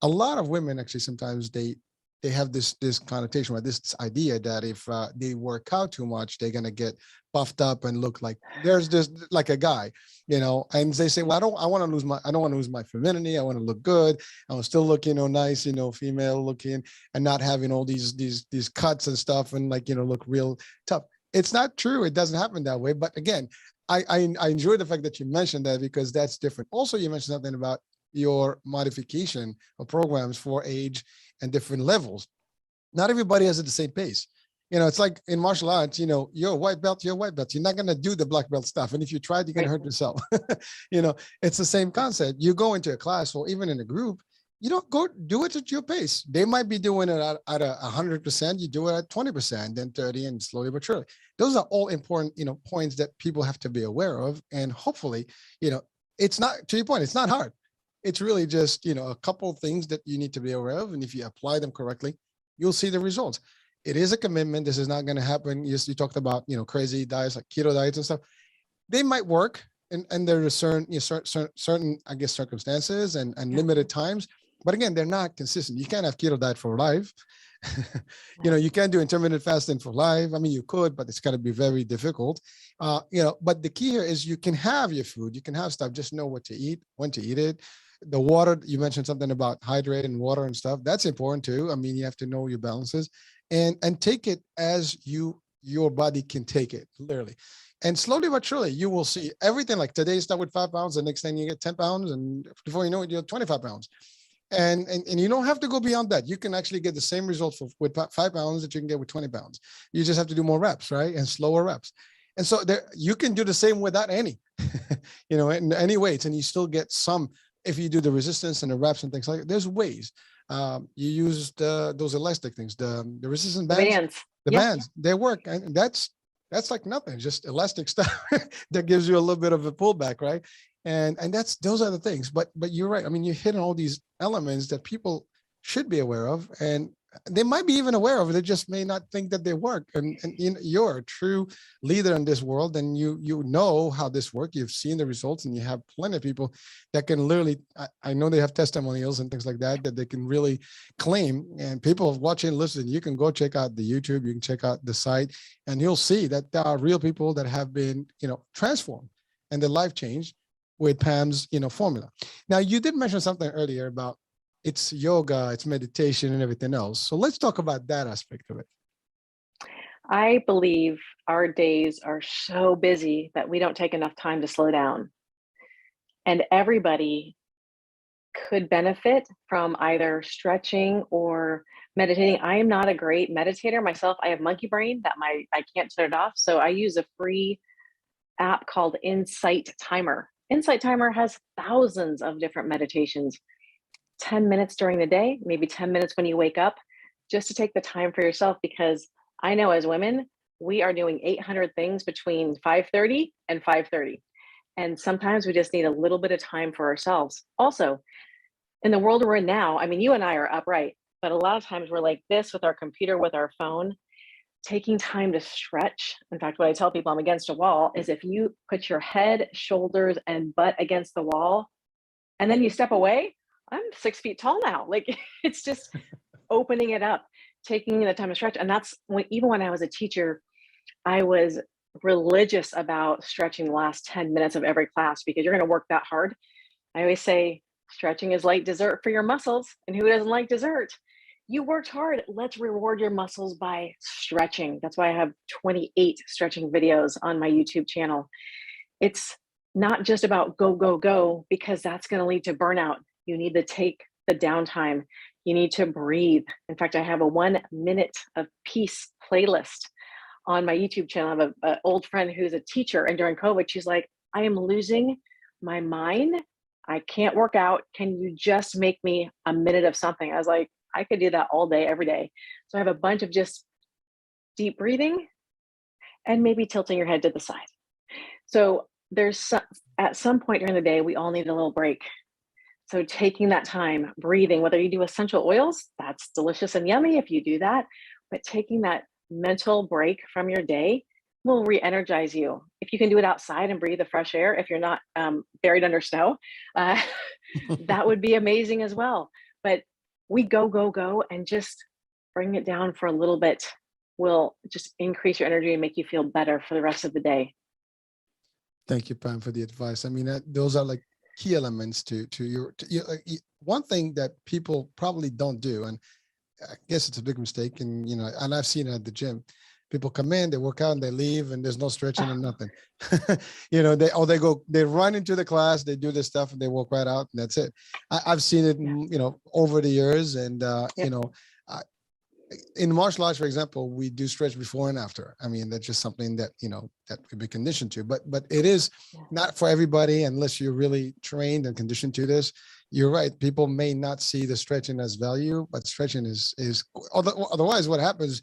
[SPEAKER 2] a lot of women actually sometimes they have this connotation, or this idea that if they work out too much, they're gonna get puffed up and look like there's this like a guy, and they say, well, I don't want to lose my femininity. I want to look good. I want to still look, nice, female looking, and not having all these cuts and stuff, and look real tough. It's not true. It doesn't happen that way. But again, I enjoy the fact that you mentioned that, because that's different. Also, you mentioned something about your modification of programs for age and different levels. Not everybody has at the same pace. It's like in martial arts, you're a white belt, you're not going to do the black belt stuff. And if you try, you're going to hurt yourself. It's the same concept. You go into a class or even in a group, you don't go do it at your pace. They might be doing it at 100%. You do it at 20%, then 30, and slowly but surely. Those are all important, points that people have to be aware of. And hopefully, it's not, to your point, it's not hard. It's really just, a couple of things that you need to be aware of. And if you apply them correctly, you'll see the results. It is a commitment. This is not going to happen. You talked about, crazy diets like keto diets and stuff. They might work, and there are certain, I guess, circumstances and limited times. But again, they're not consistent. You can't have keto diet for life. You can't do intermittent fasting for life. I mean, you could, but it's going to be very difficult. But the key here is you can have your food, you can have stuff, just know what to eat, when to eat it. The water, you mentioned something about hydrating water and stuff. That's important too. I mean, you have to know your balances and take it as your body can take it, literally. And slowly but surely, you will see everything. Like today, you start with 5 pounds, the next thing you get 10 pounds, and before you know it, you're 25 pounds. And you don't have to go beyond that. You can actually get the same results with 5 pounds that you can get with 20 pounds. You just have to do more reps, right? And slower reps. And so you can do the same without any, any weights, and you still get some. If you do the resistance and the reps and things like that, there's ways. You use those elastic things, the resistance bands, bands, they work. And that's like nothing, just elastic stuff that gives you a little bit of a pullback, right? And those are the things. But you're right. I mean, you're hitting all these elements that people should be aware of, and they might be even aware of it. They just may not think that they work. And you're a true leader in this world, and you know how this works. You've seen the results, and you have plenty of people that can literally, I know they have testimonials and things like that they can really claim. And people watching, listen, you can go check out the YouTube, you can check out the site, and you'll see that there are real people that have been, transformed and their life changed with Pam's, formula. Now, you did mention something earlier about it's yoga, it's meditation, and everything else. So let's talk about that aspect of it.
[SPEAKER 3] I believe our days are so busy that we don't take enough time to slow down. And everybody could benefit from either stretching or meditating. I am not a great meditator myself. I have monkey brain that I can't turn it off. So I use a free app called Insight Timer. Insight Timer has thousands of different meditations. 10 minutes during the day, maybe 10 minutes when you wake up, just to take the time for yourself, because I know as women, we are doing 800 things between 5:30 and 5:30. And sometimes we just need a little bit of time for ourselves. Also, in the world we're in now, I mean, you and I are upright, but a lot of times we're like this with our computer, with our phone. Taking time to stretch. In fact, what I tell people, I'm against a wall, is if you put your head, shoulders, and butt against the wall, and then you step away, I'm 6 feet tall now. Like, it's just opening it up, taking the time to stretch. And that's even when I was a teacher, I was religious about stretching the last 10 minutes of every class, because you're going to work that hard. I always say stretching is like dessert for your muscles. And who doesn't like dessert? You worked hard. Let's reward your muscles by stretching. That's why I have 28 stretching videos on my YouTube channel. It's not just about go, go, go, because that's going to lead to burnout. You need to take the downtime. You need to breathe. In fact, I have a 1 minute of peace playlist on my YouTube channel. I have an old friend who's a teacher, and during COVID, she's like, I am losing my mind. I can't work out. Can you just make me a minute of something? I was like, I could do that all day, every day. So I have a bunch of just deep breathing and maybe tilting your head to the side. So at some point during the day, we all need a little break. So taking that time, breathing, whether you do essential oils, that's delicious and yummy if you do that, but taking that mental break from your day will re-energize you. If you can do it outside and breathe the fresh air, if you're not buried under snow, that would be amazing as well. But we go, go, go, and just bring it down for a little bit will just increase your energy and make you feel better for the rest of the day.
[SPEAKER 2] Thank you, Pam, for the advice. I mean, those are like key elements to your, one thing that people probably don't do, and I guess it's a big mistake, and and I've seen it at the gym. People come in, they work out, and they leave, and there's no stretching and nothing. They run into the class, they do this stuff, and they walk right out, and that's it. I've seen it, over the years, and in martial arts, for example, we do stretch before and after. I mean, that's just something that that we've been conditioned to. But it is not for everybody unless you're really trained and conditioned to this. You're right. People may not see the stretching as value, but stretching is otherwise what happens.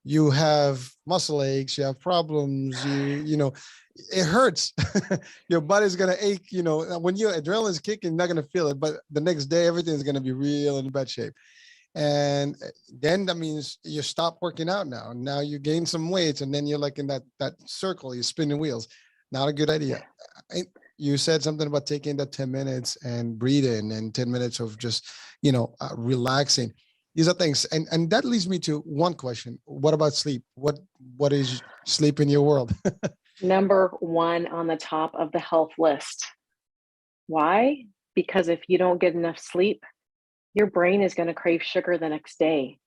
[SPEAKER 2] You have muscle aches, you have problems, it hurts. Your body's going to ache, when your adrenaline's kicking, you're not going to feel it, but the next day, everything's going to be real in bad shape. And then that means you stop working out now you gain some weight, and then you're like in that circle, you're spinning wheels. Not a good idea. You said something about taking that 10 minutes and breathing, and 10 minutes of just relaxing. These are things, and that leads me to one question. What about sleep? What is sleep in your world?
[SPEAKER 3] Number one on the top of the health list. Why? Because if you don't get enough sleep, your brain is going to crave sugar the next day.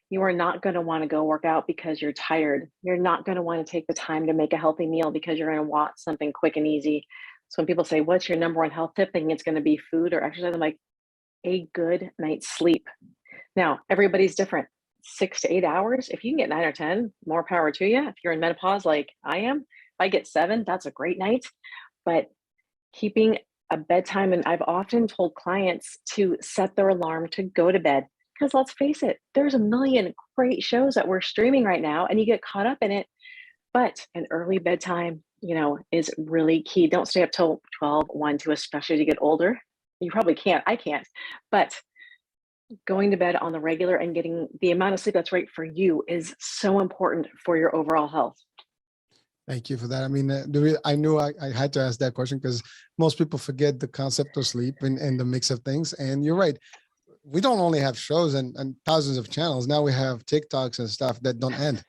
[SPEAKER 3] You are not going to want to go work out because you're tired. You're not going to want to take the time to make a healthy meal because you're going to want something quick and easy. So when people say, what's your number one health tip? Thinking it's going to be food or exercise, I'm like, a good night's sleep. Now, everybody's different. 6 to 8 hours. If you can get 9 or 10, more power to you. If you're in menopause like I am, if I get 7, that's a great night. But keeping a bedtime, and I've often told clients to set their alarm to go to bed, because let's face it, there's a million great shows that we're streaming right now and you get caught up in it. But an early bedtime, is really key. Don't stay up till 12, 1, 2, especially as you get older. You probably can't. I can't. But going to bed on the regular and getting the amount of sleep that's right for you is so important for your overall health.
[SPEAKER 2] Thank you for that. I mean, I knew I had to ask that question because most people forget the concept of sleep and the mix of things. And you're right. We don't only have shows and thousands of channels. Now we have TikToks and stuff that don't end.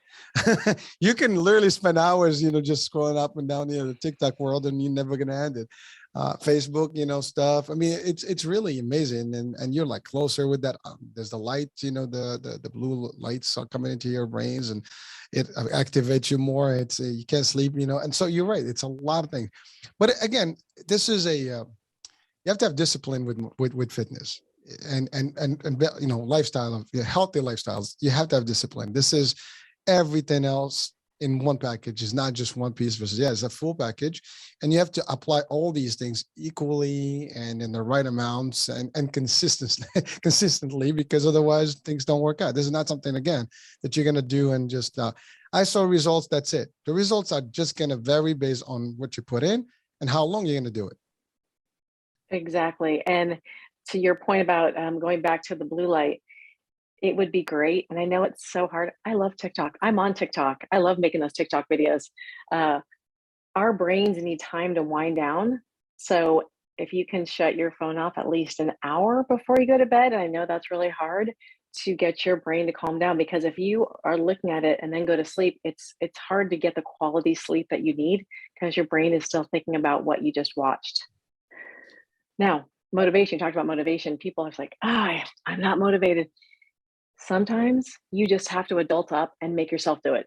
[SPEAKER 2] You can literally spend hours, just scrolling up and down the TikTok world, and you're never going to end it. Facebook, stuff. I mean, it's really amazing. And you're like closer with that. There's the lights, the blue lights are coming into your brains, and it activates you more. It's you can't sleep, and so you're right. It's a lot of things. But again, this is you have to have discipline with fitness and lifestyle of healthy lifestyles. You have to have discipline. This is everything else in one package. Is not just one piece versus it's a full package, and you have to apply all these things equally and in the right amounts and consistently, because otherwise things don't work out. This is not something, again, that you're going to do and just I saw results, that's it. The results are just going to vary based on what you put in and how long you're going to do it.
[SPEAKER 3] Exactly. And to your point about going back to the blue light, it would be great. And I know it's so hard. I love TikTok. I'm on TikTok. I love making those TikTok videos. Our brains need time to wind down. So if you can shut your phone off at least an hour before you go to bed, and I know that's really hard to get your brain to calm down, because if you are looking at it and then go to sleep, it's hard to get the quality sleep that you need because your brain is still thinking about what you just watched. Now, motivation, talked about motivation. People are like, I'm not motivated. Sometimes you just have to adult up and make yourself do it.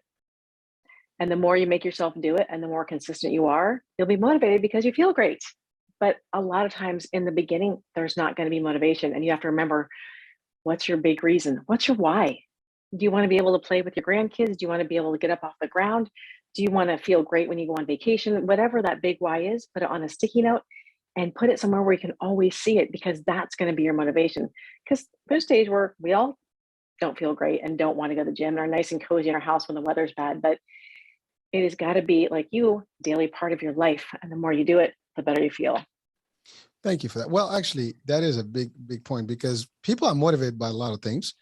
[SPEAKER 3] And the more you make yourself do it and the more consistent you are, you'll be motivated because you feel great. But a lot of times in the beginning, there's not going to be motivation. And you have to remember, what's your big reason? What's your why? Do you want to be able to play with your grandkids? Do you want to be able to get up off the ground? Do you want to feel great when you go on vacation? Whatever that big why is, put it on a sticky note and put it somewhere where you can always see it, because that's going to be your motivation. Because there's days where we all don't feel great and don't want to go to the gym and are nice and cozy in our house when the weather's bad. But it has got to be, like you, daily part of your life. And the more you do it, the better you feel.
[SPEAKER 2] Thank you for that. Well, actually, that is a big point, because people are motivated by a lot of things.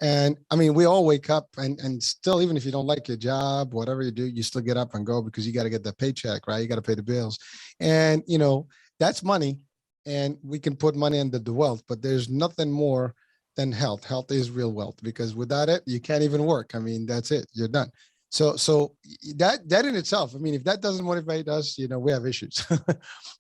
[SPEAKER 2] And I mean, we all wake up and still, even if you don't like your job, whatever you do, you still get up and go because you got to get the paycheck, right? You got to pay the bills. And, that's money, and we can put money into the wealth, but there's nothing more than health. Health is real wealth, because without it, you can't even work. I mean, that's it. You're done. So that in itself, I mean, if that doesn't motivate us, we have issues.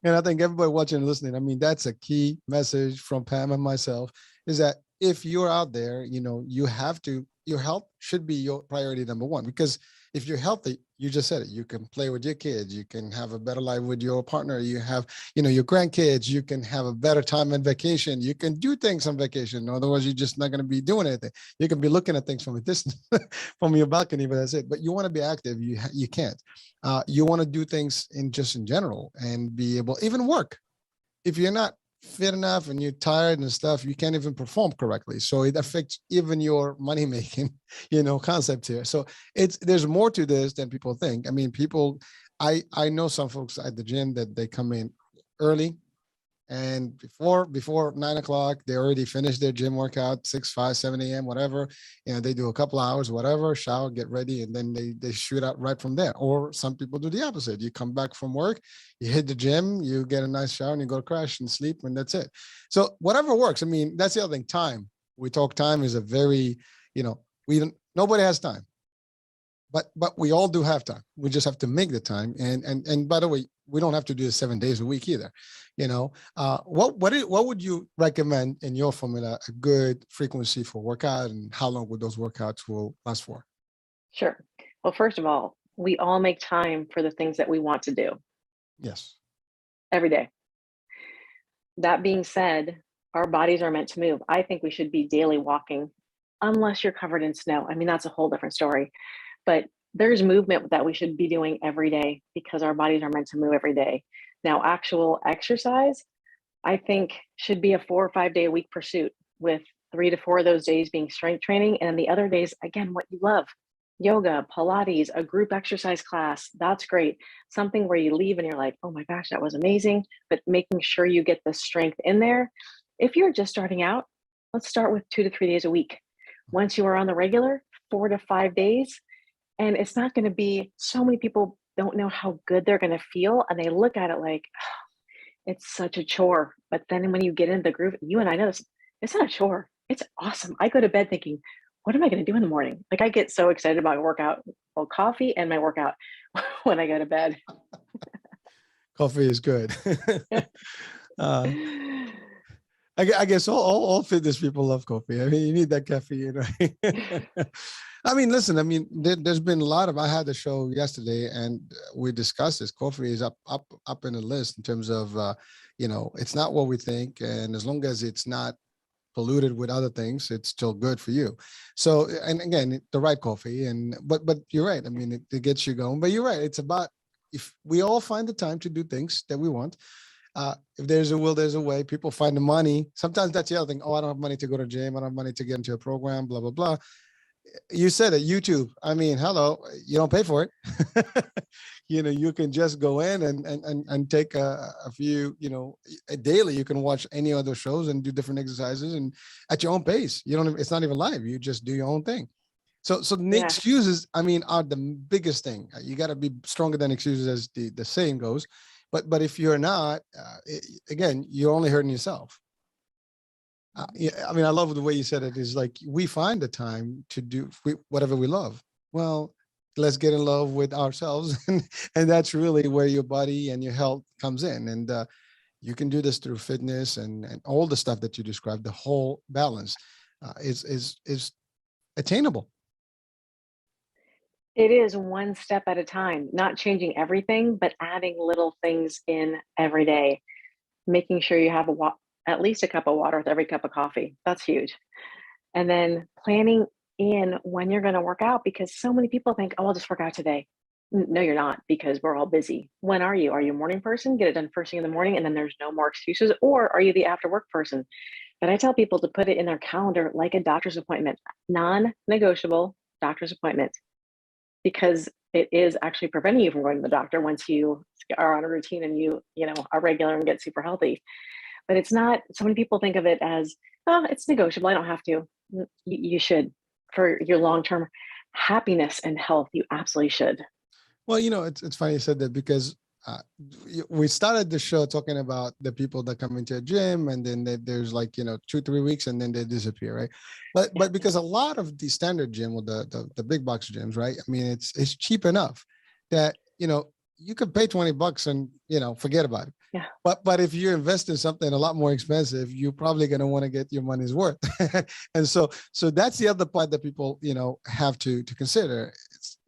[SPEAKER 2] And I think everybody watching and listening, I mean, that's a key message from Pam and myself, is that if you're out there, you have to, your health should be your priority number one, because if you're healthy, you just said it, you can play with your kids, you can have a better life with your partner, you have, your grandkids, you can have a better time on vacation, you can do things on vacation. Otherwise, you're just not going to be doing anything. You can be looking at things from a distance, from your balcony, but that's it. But you want to be active, you can't. You want to do things in general and be able, even work. If you're not fit enough and you're tired and stuff, you can't even perform correctly. So it affects even your money making, concept here. So there's more to this than people think. I mean, I know some folks at the gym that they come in early, and before 9 o'clock, they already finished their gym workout, 6, 5, 7 a.m., whatever. They do a couple hours, whatever, shower, get ready, and then they shoot out right from there. Or some people do the opposite. You come back from work, you hit the gym, you get a nice shower, and you go crash and sleep, and that's it. So whatever works. I mean, that's the other thing. Time. We talk time is a very, nobody has time. But we all do have time. We just have to make the time. And by the way, we don't have to do it 7 days a week either. What would you recommend in your formula a good frequency for workout, and how long would those workouts will last for?
[SPEAKER 3] Sure. Well, first of all, we all make time for the things that we want to do.
[SPEAKER 2] Yes.
[SPEAKER 3] Every day. That being said, our bodies are meant to move. I think we should be daily walking, unless you're covered in snow. I mean, that's a whole different story. But there's movement that we should be doing every day, because our bodies are meant to move every day. Now, actual exercise, I think, should be a 4 or 5 day a week pursuit, with 3 to 4 of those days being strength training. And the other days, again, what you love: yoga, Pilates, a group exercise class. That's great. Something where you leave and you're like, oh my gosh, that was amazing. But making sure you get the strength in there. If you're just starting out, let's start with 2 to 3 days a week. Once you are on the regular, 4 to 5 days. And it's not going to be, so many people don't know how good they're going to feel. And they look at it like, oh, it's such a chore. But then when you get into the groove, you and I know this, it's not a chore. It's awesome. I go to bed thinking, what am I going to do in the morning? Like, I get so excited about my workout, well, coffee and my workout when I go to bed.
[SPEAKER 2] Coffee is good. I guess all fitness people love coffee. I mean, you need that caffeine, right? I mean, listen, I mean, there's been a lot of, I had a show yesterday and we discussed this. Coffee is up in the list in terms of, it's not what we think. And as long as it's not polluted with other things, it's still good for you. So, and again, the right coffee, but you're right. I mean, it gets you going, but you're right. It's about, if we all find the time to do things that we want, if there's a will, there's a way. People find the money. Sometimes that's the other thing. Oh, I don't have money to go to gym. I don't have money to get into a program, blah, blah, blah. You said it, YouTube. I mean, hello, you don't pay for it. You can just go in and take a few, daily. You can watch any other shows and do different exercises and at your own pace. It's not even live. You just do your own thing. So the excuses, I mean, are the biggest thing. You got to be stronger than excuses, as the saying goes. But if you're not, again, you're only hurting yourself. I mean, I love the way you said it. Is like, we find the time to do whatever we love. Well, let's get in love with ourselves. And that's really where your body and your health comes in. And you can do this through fitness and all the stuff that you described. The whole balance is attainable.
[SPEAKER 3] It is one step at a time, not changing everything, but adding little things in every day, making sure you have at least a cup of water with every cup of coffee. That's huge. And then planning in when you're going to work out, because so many people think, oh, I'll just work out today. No, you're not, because we're all busy. When are you? Are you a morning person? Get it done first thing in the morning, and then there's no more excuses. Or are you the after work person? But I tell people to put it in their calendar like a doctor's appointment, non-negotiable doctor's appointment, because it is actually preventing you from going to the doctor once you are on a routine and you know, are regular and get super healthy. But it's not, so many people think of it as, oh, it's negotiable, I don't have to. You should. For your long-term happiness and health, you absolutely should.
[SPEAKER 2] Well, you know, it's funny you said that, because we started the show talking about the people that come into a gym, and then there's like, you know, 2-3 weeks and then they disappear, right? But because a lot of the standard gym, or the big box gyms, right? I mean, it's cheap enough that, you know, you could pay $20 and, you know, forget about it.
[SPEAKER 3] Yeah.
[SPEAKER 2] But if you invest in something a lot more expensive, you're probably going to want to get your money's worth. And so that's the other part that people, you know, have to consider.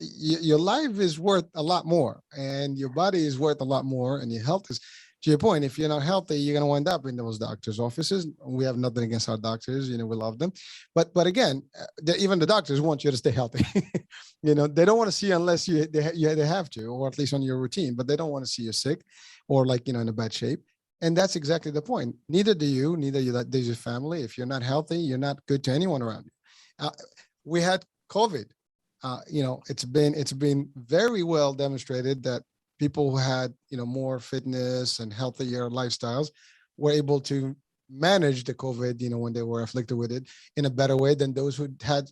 [SPEAKER 2] Your life is worth a lot more, and your body is worth a lot more, and your health is, to your point, if you're not healthy, you're going to wind up in those doctors' offices. We have nothing against our doctors, you know, we love them. But again, even the doctors want you to stay healthy. You know, they don't want to see you unless they have to, or at least on your routine, but they don't want to see you sick or, like, you know, in a bad shape. And that's exactly the point. Neither do you, does your family. If you're not healthy, you're not good to anyone around you. We had COVID. You know, it's been very well demonstrated that people who had, you know, more fitness and healthier lifestyles were able to manage the COVID, you know, when they were afflicted with it, in a better way than those who had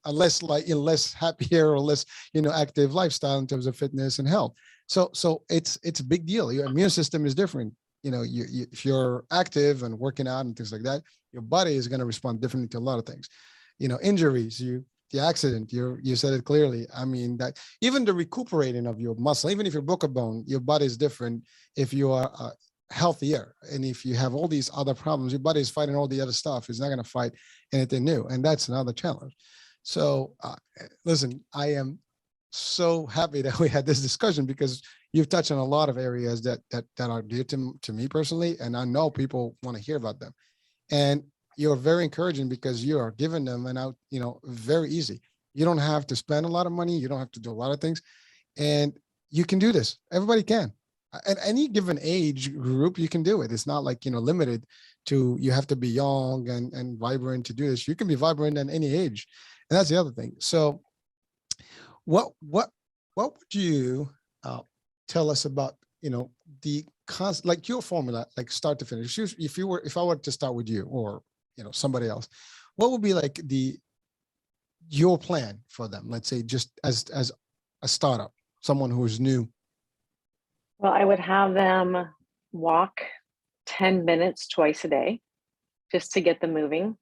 [SPEAKER 2] a less, like, you know, less happier or less, you know, active lifestyle in terms of fitness and health. So it's a big deal. Your immune system is different. You know, if you're active and working out and things like that, your body is going to respond differently to a lot of things. You know, injuries, the accident, you said it clearly. I mean, that even the recuperating of your muscle, even if you broke a bone, your body is different if you are healthier. And if you have all these other problems, your body is fighting all the other stuff. It's not going to fight anything new. And that's another challenge. So listen, I am so happy that we had this discussion, because you've touched on a lot of areas that are dear to me personally. And I know people want to hear about them. And you're very encouraging, because you are giving them an out, you know, very easy. You don't have to spend a lot of money. You don't have to do a lot of things, and you can do this. Everybody can. At any given age group, you can do it. It's not like, you know, limited to, you have to be young and vibrant to do this. You can be vibrant at any age. And that's the other thing. So what would you tell us about, you know, like your formula, like start to finish? If I were to start with you, or, you know, somebody else, what would be like your plan for them? Let's say, just as a startup, someone who's new.
[SPEAKER 3] Well, I would have them walk 10 minutes twice a day, just to get them moving.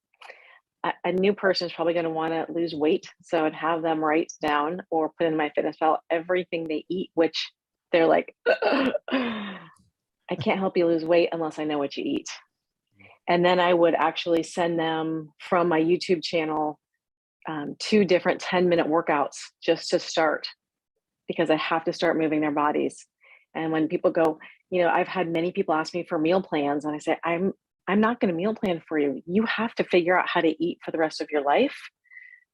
[SPEAKER 3] A new person is probably going to want to lose weight, so I'd have them write down or put in MyFitnessPal everything they eat, which they're like, I can't help you lose weight unless I know what you eat. And then I would actually send them from my YouTube channel 2 different 10-minute workouts just to start, because I have to start moving their bodies. And when people go, you know, I've had many people ask me for meal plans, and I say, I'm not going to meal plan for you. You have to figure out how to eat for the rest of your life.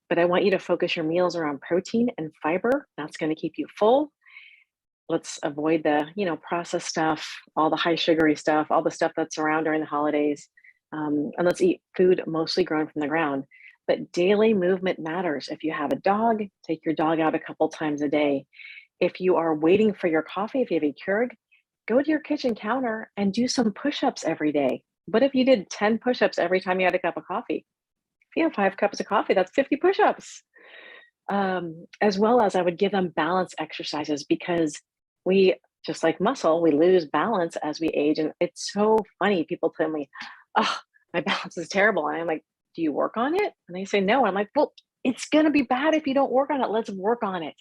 [SPEAKER 3] But I want you to focus your meals around protein and fiber. That's going to keep you full. Let's avoid the, you know, processed stuff, all the high sugary stuff, all the stuff that's around during the holidays. And let's eat food mostly grown from the ground. But daily movement matters. If you have a dog, take your dog out a couple times a day. If you are waiting for your coffee, if you have a Keurig, go to your kitchen counter and do some push-ups every day. What if you did 10 push-ups every time you had a cup of coffee? If you have 5 cups of coffee, that's 50 push-ups. As well as I would give them balance exercises, because we, just like muscle, we lose balance as we age. And it's so funny. People tell me, oh, my balance is terrible. And I'm like, do you work on it? And they say, no. I'm like, well, it's going to be bad if you don't work on it. Let's work on it.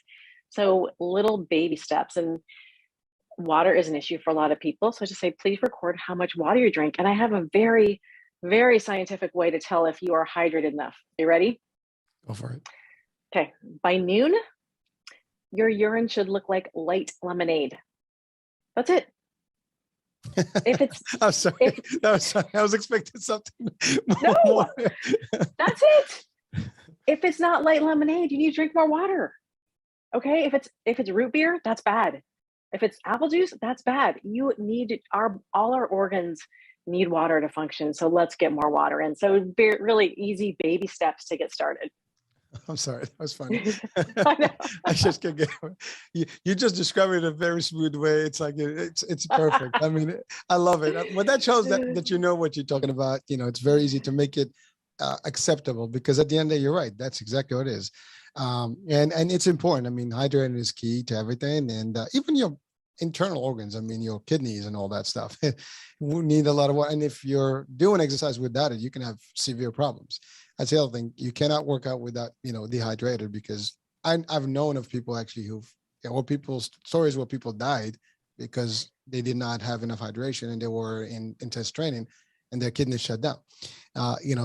[SPEAKER 3] So little baby steps. And water is an issue for a lot of people. So I just say, please record how much water you drink. And I have a very, very scientific way to tell if you are hydrated enough. You ready?
[SPEAKER 2] Go for it.
[SPEAKER 3] Okay. By noon, your urine should look like light lemonade. That's it. If it's
[SPEAKER 2] I'm sorry.
[SPEAKER 3] if
[SPEAKER 2] I was expecting something
[SPEAKER 3] no,
[SPEAKER 2] more.
[SPEAKER 3] that's it. If it's not light lemonade, you need to drink more water. Okay. If it's root beer, that's bad. If it's apple juice, that's bad. You need all our organs need water to function. So let's get more water in. So really easy baby steps to get started.
[SPEAKER 2] I'm sorry, that was funny.
[SPEAKER 3] I know.
[SPEAKER 2] I just can't get you just described it in a very smooth way. It's like it's perfect. I mean, I love it. But that shows that you know what you're talking about. You know, it's very easy to make it acceptable, because at the end of the day, you're right. That's exactly what it is. And it's important. I mean, hydrating is key to everything, and even your internal organs. I mean, your kidneys and all that stuff need a lot of water. And if you're doing exercise without it, you can have severe problems. That's the other thing. You cannot work out without, dehydrated, because I've known of people actually or people's stories where people died because they did not have enough hydration and they were in intense training and their kidneys shut down.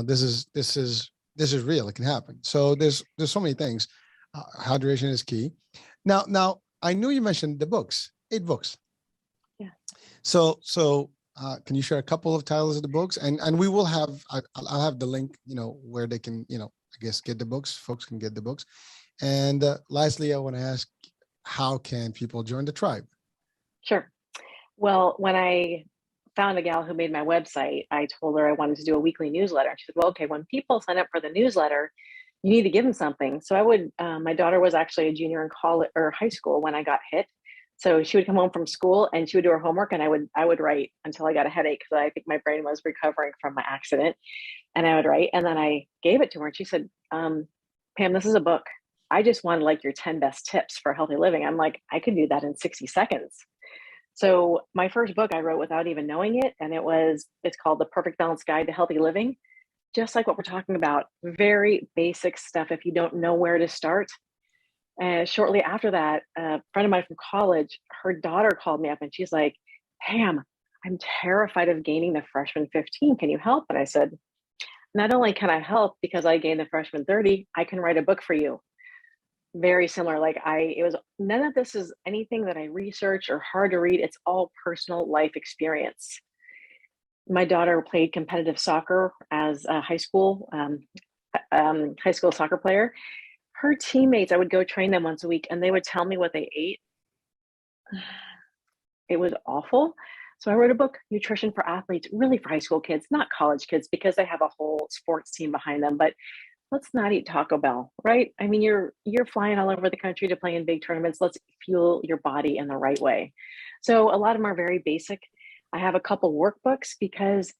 [SPEAKER 2] This is real. It can happen. So there's so many things. Hydration is key. Now I knew you mentioned the books, 8 books.
[SPEAKER 3] Yeah.
[SPEAKER 2] So can you share a couple of titles of the books, and we will have, I'll have the link, where they can, I guess, get the books. Folks can get the books. And lastly, I want to ask, how can people join the tribe?
[SPEAKER 3] Sure. Well, when I found a gal who made my website, I told her I wanted to do a weekly newsletter. She said, well, okay, when people sign up for the newsletter, you need to give them something. So my daughter was actually a junior in college or high school when I got hit. So she would come home from school and she would do her homework, and I would write until I got a headache, because I think my brain was recovering from my accident. And I would write, and then I gave it to her, and she said, Pam, this is a book. I just wanted like your 10 best tips for healthy living. I'm like, I could do that in 60 seconds. So my first book I wrote without even knowing it. And it's called The Perfect Balanced Guide to Healthy Living. Just like what we're talking about, very basic stuff if you don't know where to start. And shortly after that, a friend of mine from college, her daughter called me up and she's like, Pam, I'm terrified of gaining the freshman 15. Can you help? And I said, not only can I help because I gained the freshman 30, I can write a book for you. Very similar. None of this is anything that I research or hard to read. It's all personal life experience. My daughter played competitive soccer as a high school soccer player. Her teammates, I would go train them once a week, and they would tell me what they ate. It was awful. So I wrote a book, Nutrition for Athletes, really for high school kids, not college kids, because they have a whole sports team behind them. But let's not eat Taco Bell, right? I mean, you're flying all over the country to play in big tournaments. Let's fuel your body in the right way. So a lot of them are very basic. I have a couple workbooks because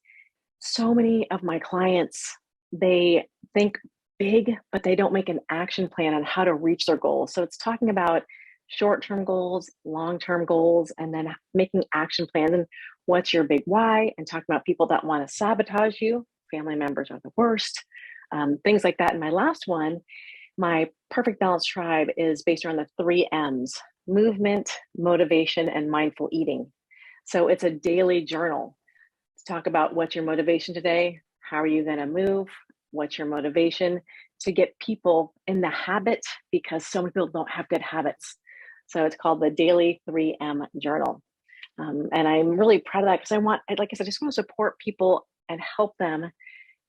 [SPEAKER 3] so many of my clients, they think big, but they don't make an action plan on how to reach their goals. So it's talking about short-term goals, long-term goals, and then making action plans. And what's your big why? And talking about people that want to sabotage you. Family members are the worst. Things like that. And my last one, my Perfect Balanced Tribe, is based around the 3 M's: movement, motivation, and mindful eating. So it's a daily journal to talk about what's your motivation today, how are you going to move, what's your motivation, to get people in the habit, because so many people don't have good habits. So it's called the Daily 3M Journal. And I'm really proud of that, because like I said, I just want to support people and help them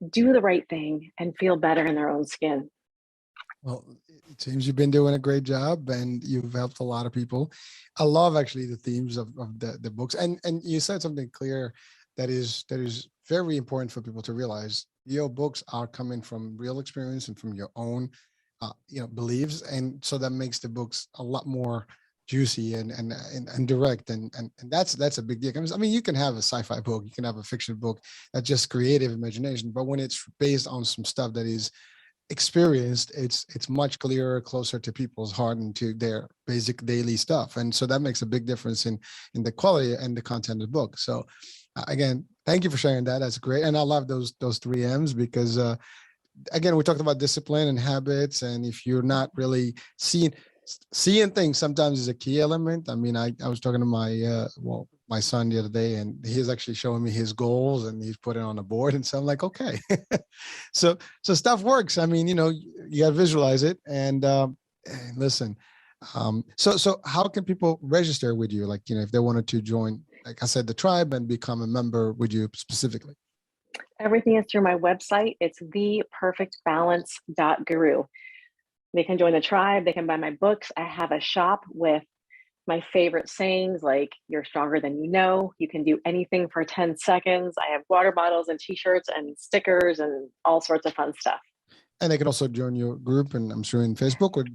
[SPEAKER 3] do the right thing and feel better in their own skin. Well,
[SPEAKER 2] it seems you've been doing a great job, and you've helped a lot of people. I love actually the themes of the books. And you said something clear that is very important for people to realize. Your books are coming from real experience and from your own beliefs. And so that makes the books a lot more juicy and direct. And that's a big deal. I mean, you can have a sci-fi book, you can have a fiction book that's just creative imagination, but when it's based on some stuff that is experienced, it's much clearer, closer to people's heart and to their basic daily stuff. And so that makes a big difference in the quality and the content of the book. So again, thank you for sharing that. That's great. And I love those 3 M's, because again, we talked about discipline and habits. And if you're not really seeing things sometimes is a key element. I mean, I was talking to my my son the other day, and he's actually showing me his goals, and he's putting it on the board. And so I'm like, okay, so stuff works. I mean, you got to visualize it, and listen. So how can people register with you? Like, if they wanted to join, like I said, the tribe and become a member with you specifically.
[SPEAKER 3] Everything is through my website. It's theperfectbalance.guru. They can join the tribe. They can buy my books. I have a shop with my favorite sayings like "You're stronger than you know." You can do anything for 10 seconds. I have water bottles and t-shirts and stickers and all sorts of fun stuff.
[SPEAKER 2] And they can also join your group, and I'm sure in Facebook, or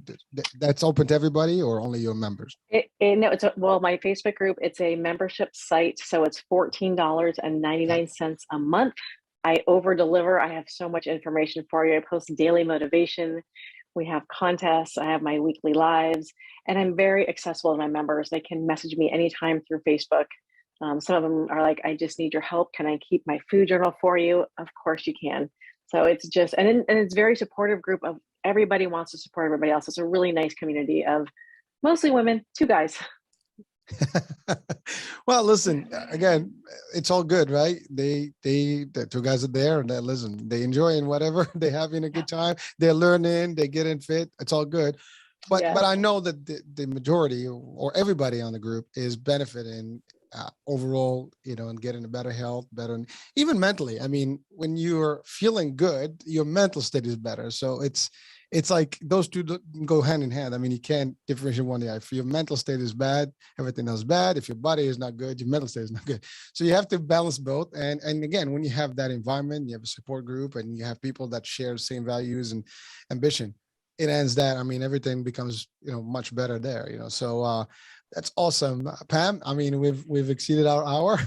[SPEAKER 2] that's open to everybody, or only your members?
[SPEAKER 3] No, well, my Facebook group, it's a membership site, so it's $14.99 a month. I over deliver. I have so much information for you. I post daily motivation. We have contests. I have my weekly lives, and I'm very accessible to my members. They can message me anytime through Facebook. Some of them are like, "I just need your help. Can I keep my food journal for you?" Of course you can. So it's just, and it's a very supportive group of everybody wants to support everybody else. It's a really nice community of mostly women, 2 guys.
[SPEAKER 2] Well, listen, again, it's all good, right? The 2 guys are there, and they listen, they enjoying whatever, they're having a good time, they're learning, they're getting fit. It's all good. But
[SPEAKER 3] Yeah.
[SPEAKER 2] but I know that the majority or everybody on the group is benefiting overall, and getting a better health, better, even mentally. I mean, when you're feeling good, your mental state is better. So it's like those two go hand in hand. I mean, you can't differentiate one. If your mental state is bad, everything else is bad. If your body is not good, your mental state is not good. So you have to balance both. And again, when you have that environment, you have a support group, and you have people that share the same values and ambition, it ends that. I mean, everything becomes, much better there, so that's awesome. Pam, I mean, we've exceeded our hour.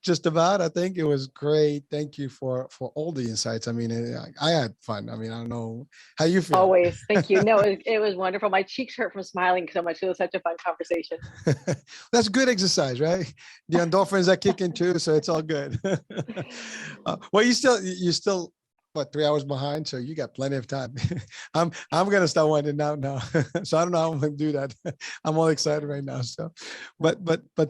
[SPEAKER 2] Just about. I think it was great. Thank you for all the insights. I mean, I had fun. I mean, I don't know how you feel.
[SPEAKER 3] Always. Thank you. No, it was wonderful. My cheeks hurt from smiling so much. It was such a fun conversation.
[SPEAKER 2] That's good exercise, right? The endorphins are kicking too, so it's all good. Well, you still what, 3 hours behind, so you got plenty of time. I'm gonna start winding down now. So I don't know how I'm gonna do that. I'm all excited right now. So, but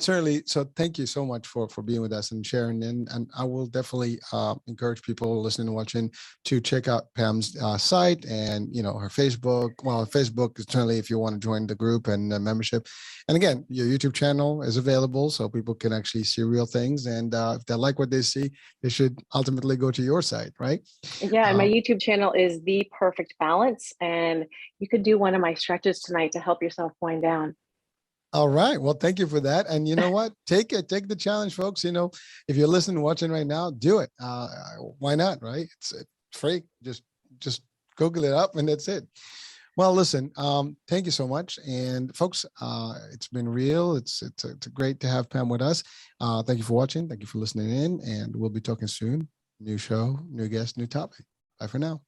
[SPEAKER 2] certainly. So thank you so much for being with us and sharing. And I will definitely encourage people listening and watching to check out Pam's site and her Facebook. Well, Facebook is certainly if you want to join the group and membership. And again, your YouTube channel is available, so people can actually see real things. And if they like what they see, they should ultimately go to your site, right?
[SPEAKER 3] Yeah, and my YouTube channel is The Perfect Balance, and you could do one of my stretches tonight to help yourself wind down.
[SPEAKER 2] All right. Well, thank you for that. And you know what? Take the challenge, folks. If you're listening, watching right now, do it. Why not? Right? It's free. Just Google it up, and that's it. Well, listen. Thank you so much, and folks. It's been real. It's great to have Pam with us. Thank you for watching. Thank you for listening in, and we'll be talking soon. New show, new guest, new topic. Bye for now.